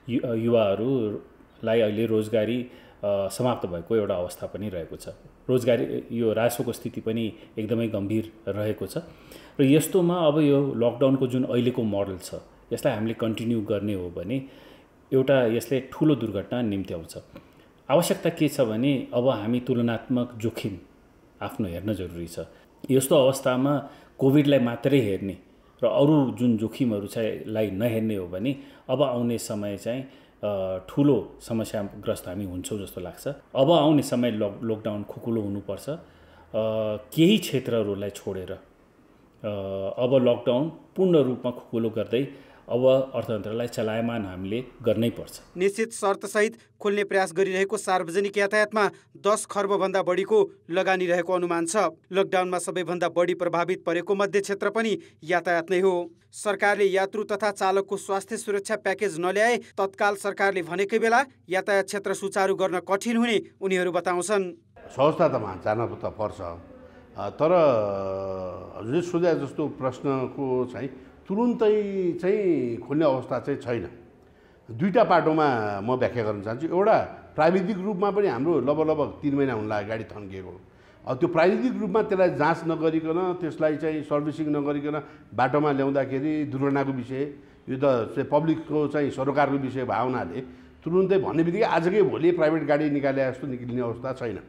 युवाहरूलाई अहिले रोजगारी समाप्त भएको एउटा अवस्था पनि रहेको छ। रोजगारी यो राजस्वको स्थिति पनि एकदमै गम्भीर रहेको छ र यस्तोमा अब यो लकडाउनको जुन अहिलेको मोडल छ यसलाई हामीले कन्टिन्यू गर्ने हो भने एउटा यसले ठुलो दुर्घटना निम्त्याउँछ। आवश्यकता के छ भने अब हामी तुलनात्मक जोखिम आफ्नो हेर्न जरुरी छ। यस्तो अवस्थामा कोभिडलाई मात्रै हेर्ने र अरू जुन जोखिमहरू छ लाई नहेर्ने हो भने अब आउने समय चाहिँ ठुलो समस्याग्रस्त हामी हुन्छौँ जस्तो लाग्छ। अब आउने समय लकडाउन खुकुलो हुनुपर्छ। केही क्षेत्रहरूलाई छोडेर अब लकडाउन पूर्ण रूपमा खुकुलो गर्दै अब अर्थतन्त्रलाई चलायमान हामीले गर्नै पर्छ। निश्चित शर्तसहित खोल्ने प्रयास गरिरहेको सार्वजनिक यातायातमा 10 खर्बभन्दा बढीको लगानी रहेको अनुमान छ। लकडाउनमा सबैभन्दा बढी प्रभावित परेको मध्य क्षेत्र पनि यातायात नै हो। सरकारले यात्रु तथा चालकको स्वास्थ्य सुरक्षा प्याकेज नल्याए तत्काल सरकारले भनेकै बेला यातायात क्षेत्र सुचारू गर्न कठिन हुने उनीहरू बताउँछन्। सहजता त जान त पर्छ, तर हजुरले सोधे जस्तो प्रश्नको चाहिँ तुरुन्तै चाहिँ खोल्ने अवस्था चाहिँ छैन। दुईटा पाटोमा म व्याख्या गर्न चाहन्छु। एउटा प्राविधिक रूपमा पनि हाम्रो लगभग 3 महिना हुन लाग्यो गाडी थन्किएको। त्यो प्राविधिक रूपमा त्यसलाई जाँच नगरिकन, त्यसलाई चाहिँ सर्भिसिङ नगरिकन बाटोमा ल्याउँदाखेरि दुर्घटनाको विषय, यो त चाहिँ पब्लिकको चाहिँ सरकारको विषय भए हुनाले तुरुन्तै भन्ने बित्तिकै आजकै भोलि प्राइभेट गाडी निकाले जस्तो निक्लिने अवस्था छैन।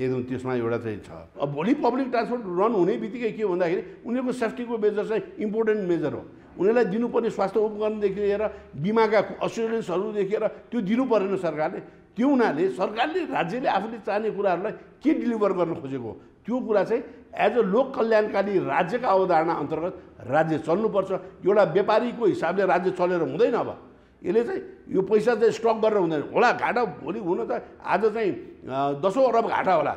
एकदम त्यसमा एउटा चाहिँ छ। अब भोलि पब्लिक ट्रान्सपोर्ट रन हुने बित्तिकै के भन्दाखेरि उनीहरूको सेफ्टीको मेजर चाहिँ इम्पोर्टेन्ट मेजर हो। उनीहरूलाई दिनुपर्ने स्वास्थ्य उपकरणदेखि लिएर बिमाका एस्युरेन्सहरूदेखि लिएर त्यो दिनु परेन सरकारले। त्यो हुनाले सरकारले राज्यले आफूले चाहने कुराहरूलाई के डिलिभर गर्न खोजेको त्यो कुरा चाहिँ एज अ लोक कल्याणकारी राज्यका अवधारणा अन्तर्गत राज्य चल्नुपर्छ। एउटा व्यापारीको हिसाबले राज्य चलेर हुँदैन। अब यसले चाहिँ यो पैसा चाहिँ स्टक गरेर हुँदैन होला। घाटा भोलि हुन त आज चाहिँ 10 अरब घाटा होला,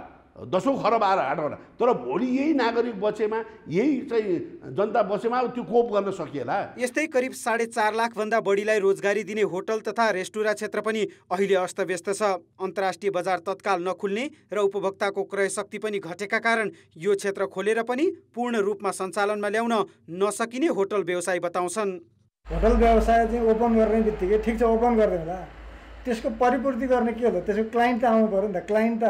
10 खरब आएर घाटा होला, तर भोलि यही नागरिक बचेमा, यही चाहिँ जनता बचेमा त्यो कोप गर्न सकिएला। यस्तै करिब 4.5 लाख भन्दा बढीलाई रोजगारी दिने होटल तथा रेस्टुरा क्षेत्र पनि अहिले अस्तव्यस्त छ। अन्तर्राष्ट्रिय बजार तत्काल नखुल्ने र उपभोक्ताको क्रय शक्ति पनि घटेका कारण यो क्षेत्र खोलेर पनि पूर्ण रूपमा सञ्चालनमा ल्याउन नसकिने होटल व्यवसायी बताउँछन्। होटल व्यवसाय चाहिँ ओपन गर्ने बित्तिकै ठिक छ ओपन गरिदिनु होला, त्यसको परिपूर्ति गर्ने के होला? त्यसको क्लाइन्ट त आउनु पर्यो नि त। क्लाइन्ट त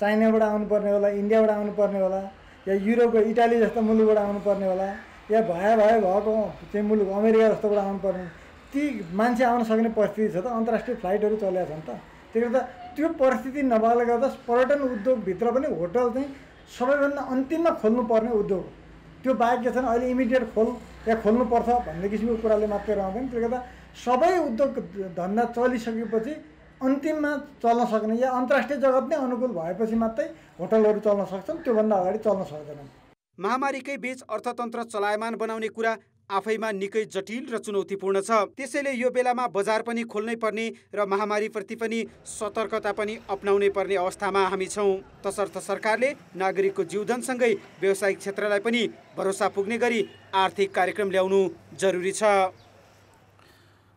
चाइनाबाट आउनुपर्ने होला, इन्डियाबाट आउनुपर्ने होला, या युरोपको इटाली जस्तो मुलुकबाट आउनुपर्ने होला, या भएको चाहिँ मुलुक अमेरिका जस्तोबाट आउनुपर्ने। ती मान्छे आउन सक्ने परिस्थिति छ त? अन्तर्राष्ट्रिय फ्लाइटहरू चलेका छन् त। त्यसले गर्दा त्यो परिस्थिति नभएकोले गर्दा पर्यटन उद्योगभित्र पनि होटल चाहिँ सबैभन्दा अन्तिममा खोल्नुपर्ने उद्योग हो। त्यो बाहेक के छन् अहिले इमिडिएट या खोल्नुपर्छ भन्ने किसिमको कुराले मात्रै रहँदैन। त्यसले गर्दा सबै उद्योग धन्दा चलिसकेपछि अन्तिममा चल्न सक्ने या अन्तर्राष्ट्रिय जगत नै अनुकूल भएपछि मात्रै होटलहरू चल्न सक्छन्, त्योभन्दा अगाडि चल्न सक्दैनन्। महामारीकै बीच अर्थतन्त्र चलायमान बनाउने कुरा आफैमा निकै जटिल र चुनौतीपूर्ण छ। त्यसैले यो बेलामा बजार पनि खोल्नै पर्ने र महामारीप्रति पनि सतर्कता पनि अपनाउनै पर्ने अवस्थामा हामी छौँ। तसर्थ सरकारले नागरिकको जीवधनसँगै व्यावसायिक क्षेत्रलाई पनि भरोसा पुग्ने गरी आर्थिक कार्यक्रम ल्याउनु जरुरी छ।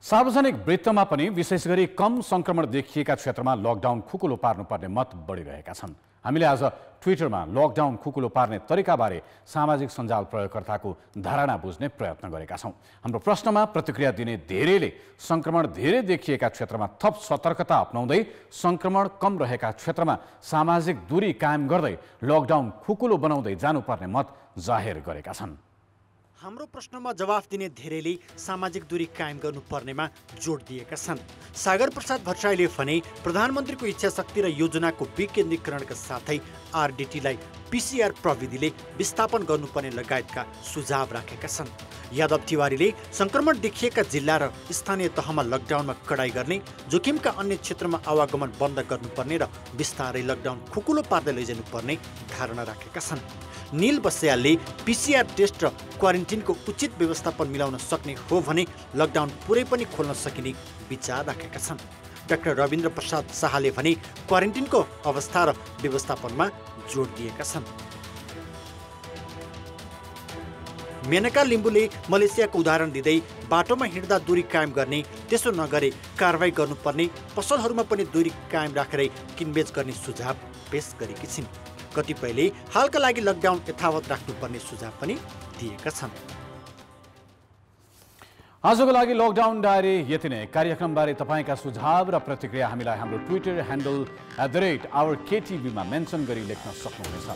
सार्वजनिक वृत्तमा पनि विशेष गरी कम संक्रमण देखिएका क्षेत्रमा लकडाउन खुकुलो पार्नुपर्ने मत बढिरहेका छन्। हामीले आज ट्विटरमा लकडाउन खुकुलो पार्ने तरिकाबारे सामाजिक सञ्जाल प्रयोगकर्ताको धारणा बुझ्ने प्रयत्न गरेका छौँ। हाम्रो प्रश्नमा प्रतिक्रिया दिने धेरैले संक्रमण धेरै देखिएका क्षेत्रमा थप सतर्कता अपनाउँदै संक्रमण कम रहेका क्षेत्रमा सामाजिक दूरी कायम गर्दै लकडाउन खुकुलो बनाउँदै जानुपर्ने मत जाहेर गरेका छन्। हाम्रो प्रश्नमा जवाफ दिने धेरैले सामाजिक दूरी कायम गर्नुपर्नेमा जोड दिएका छन्। सागर प्रसाद भट्टराईले भने प्रधानमन्त्रीको इच्छाशक्ति र योजनाको विकेन्द्रीकरणका साथै आरडिटीलाई पीसीआर प्रविधिले विस्थापन गर्नुपर्ने लगायतका सुझाव राखेका छन्। यादव तिवारीले संक्रमण देखिएका जिल्ला र स्थानीय तहमा लकडाउनमा कडाई गर्ने, जोखिमका अन्य क्षेत्रमा आवागमन बन्द गर्नुपर्ने र बिस्तारै लकडाउन खुकुलो पार्दै लैजानुपर्ने धारणा राखेका छन्। नील बस्यालले पीसीआर टेस्ट र क्वारेन्टिनको उचित व्यवस्थापन मिलाउन सक्ने हो भने लकडाउन पुरै पनि खोल्न सकिने विचार राखेका छन्। डाक्टर रविन्द्र प्रसाद शाहले भने क्वारेन्टिनको अवस्था र व्यवस्थापनमा जोड दिएका छन्। मेनका लिम्बुले मलेसियाको उदाहरण दिँदै बाटोमा हिँड्दा दूरी कायम गर्ने, त्यसो नगरे कारवाही गर्नुपर्ने, पसलहरूमा पनि दूरी कायम राखेरै किनबेच गर्ने सुझाव पेश गरेकी छिन्। कतिपयले हालका लागि लकडाउन यथावत राख्नुपर्ने सुझाव पनि दिएका छन्। आजको लागि लकडाउन डायरी यति नै। कार्यक्रमबारे तपाईँका सुझाव र प्रतिक्रिया हामीलाई हाम्रो ट्विटर ह्यान्डल @OurKTV मा मेन्सन गरी लेख्न सक्नुहुनेछ।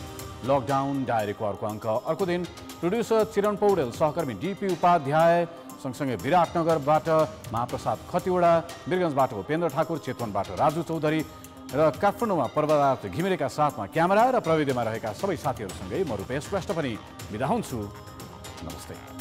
लकडाउन डायरीको अर्को अङ्क अर्को दिन। प्रोड्युसर चिरण पौडेल, सहकर्मी डिपी उपाध्याय, सँगसँगै विराटनगरबाट महाप्रसाद खतिवडा, वीरगञ्जबाट उपेन्द्र ठाकुर, चितवनबाट राजु चौधरी र काठमाडौँमा पर्वतार्थ घिमिरेका साथमा क्यामेरा र प्रविधिमा रहेका सबै साथीहरूसँगै म रूपेश श्रेष्ठ पनि बिदा हुन्छु। नमस्ते।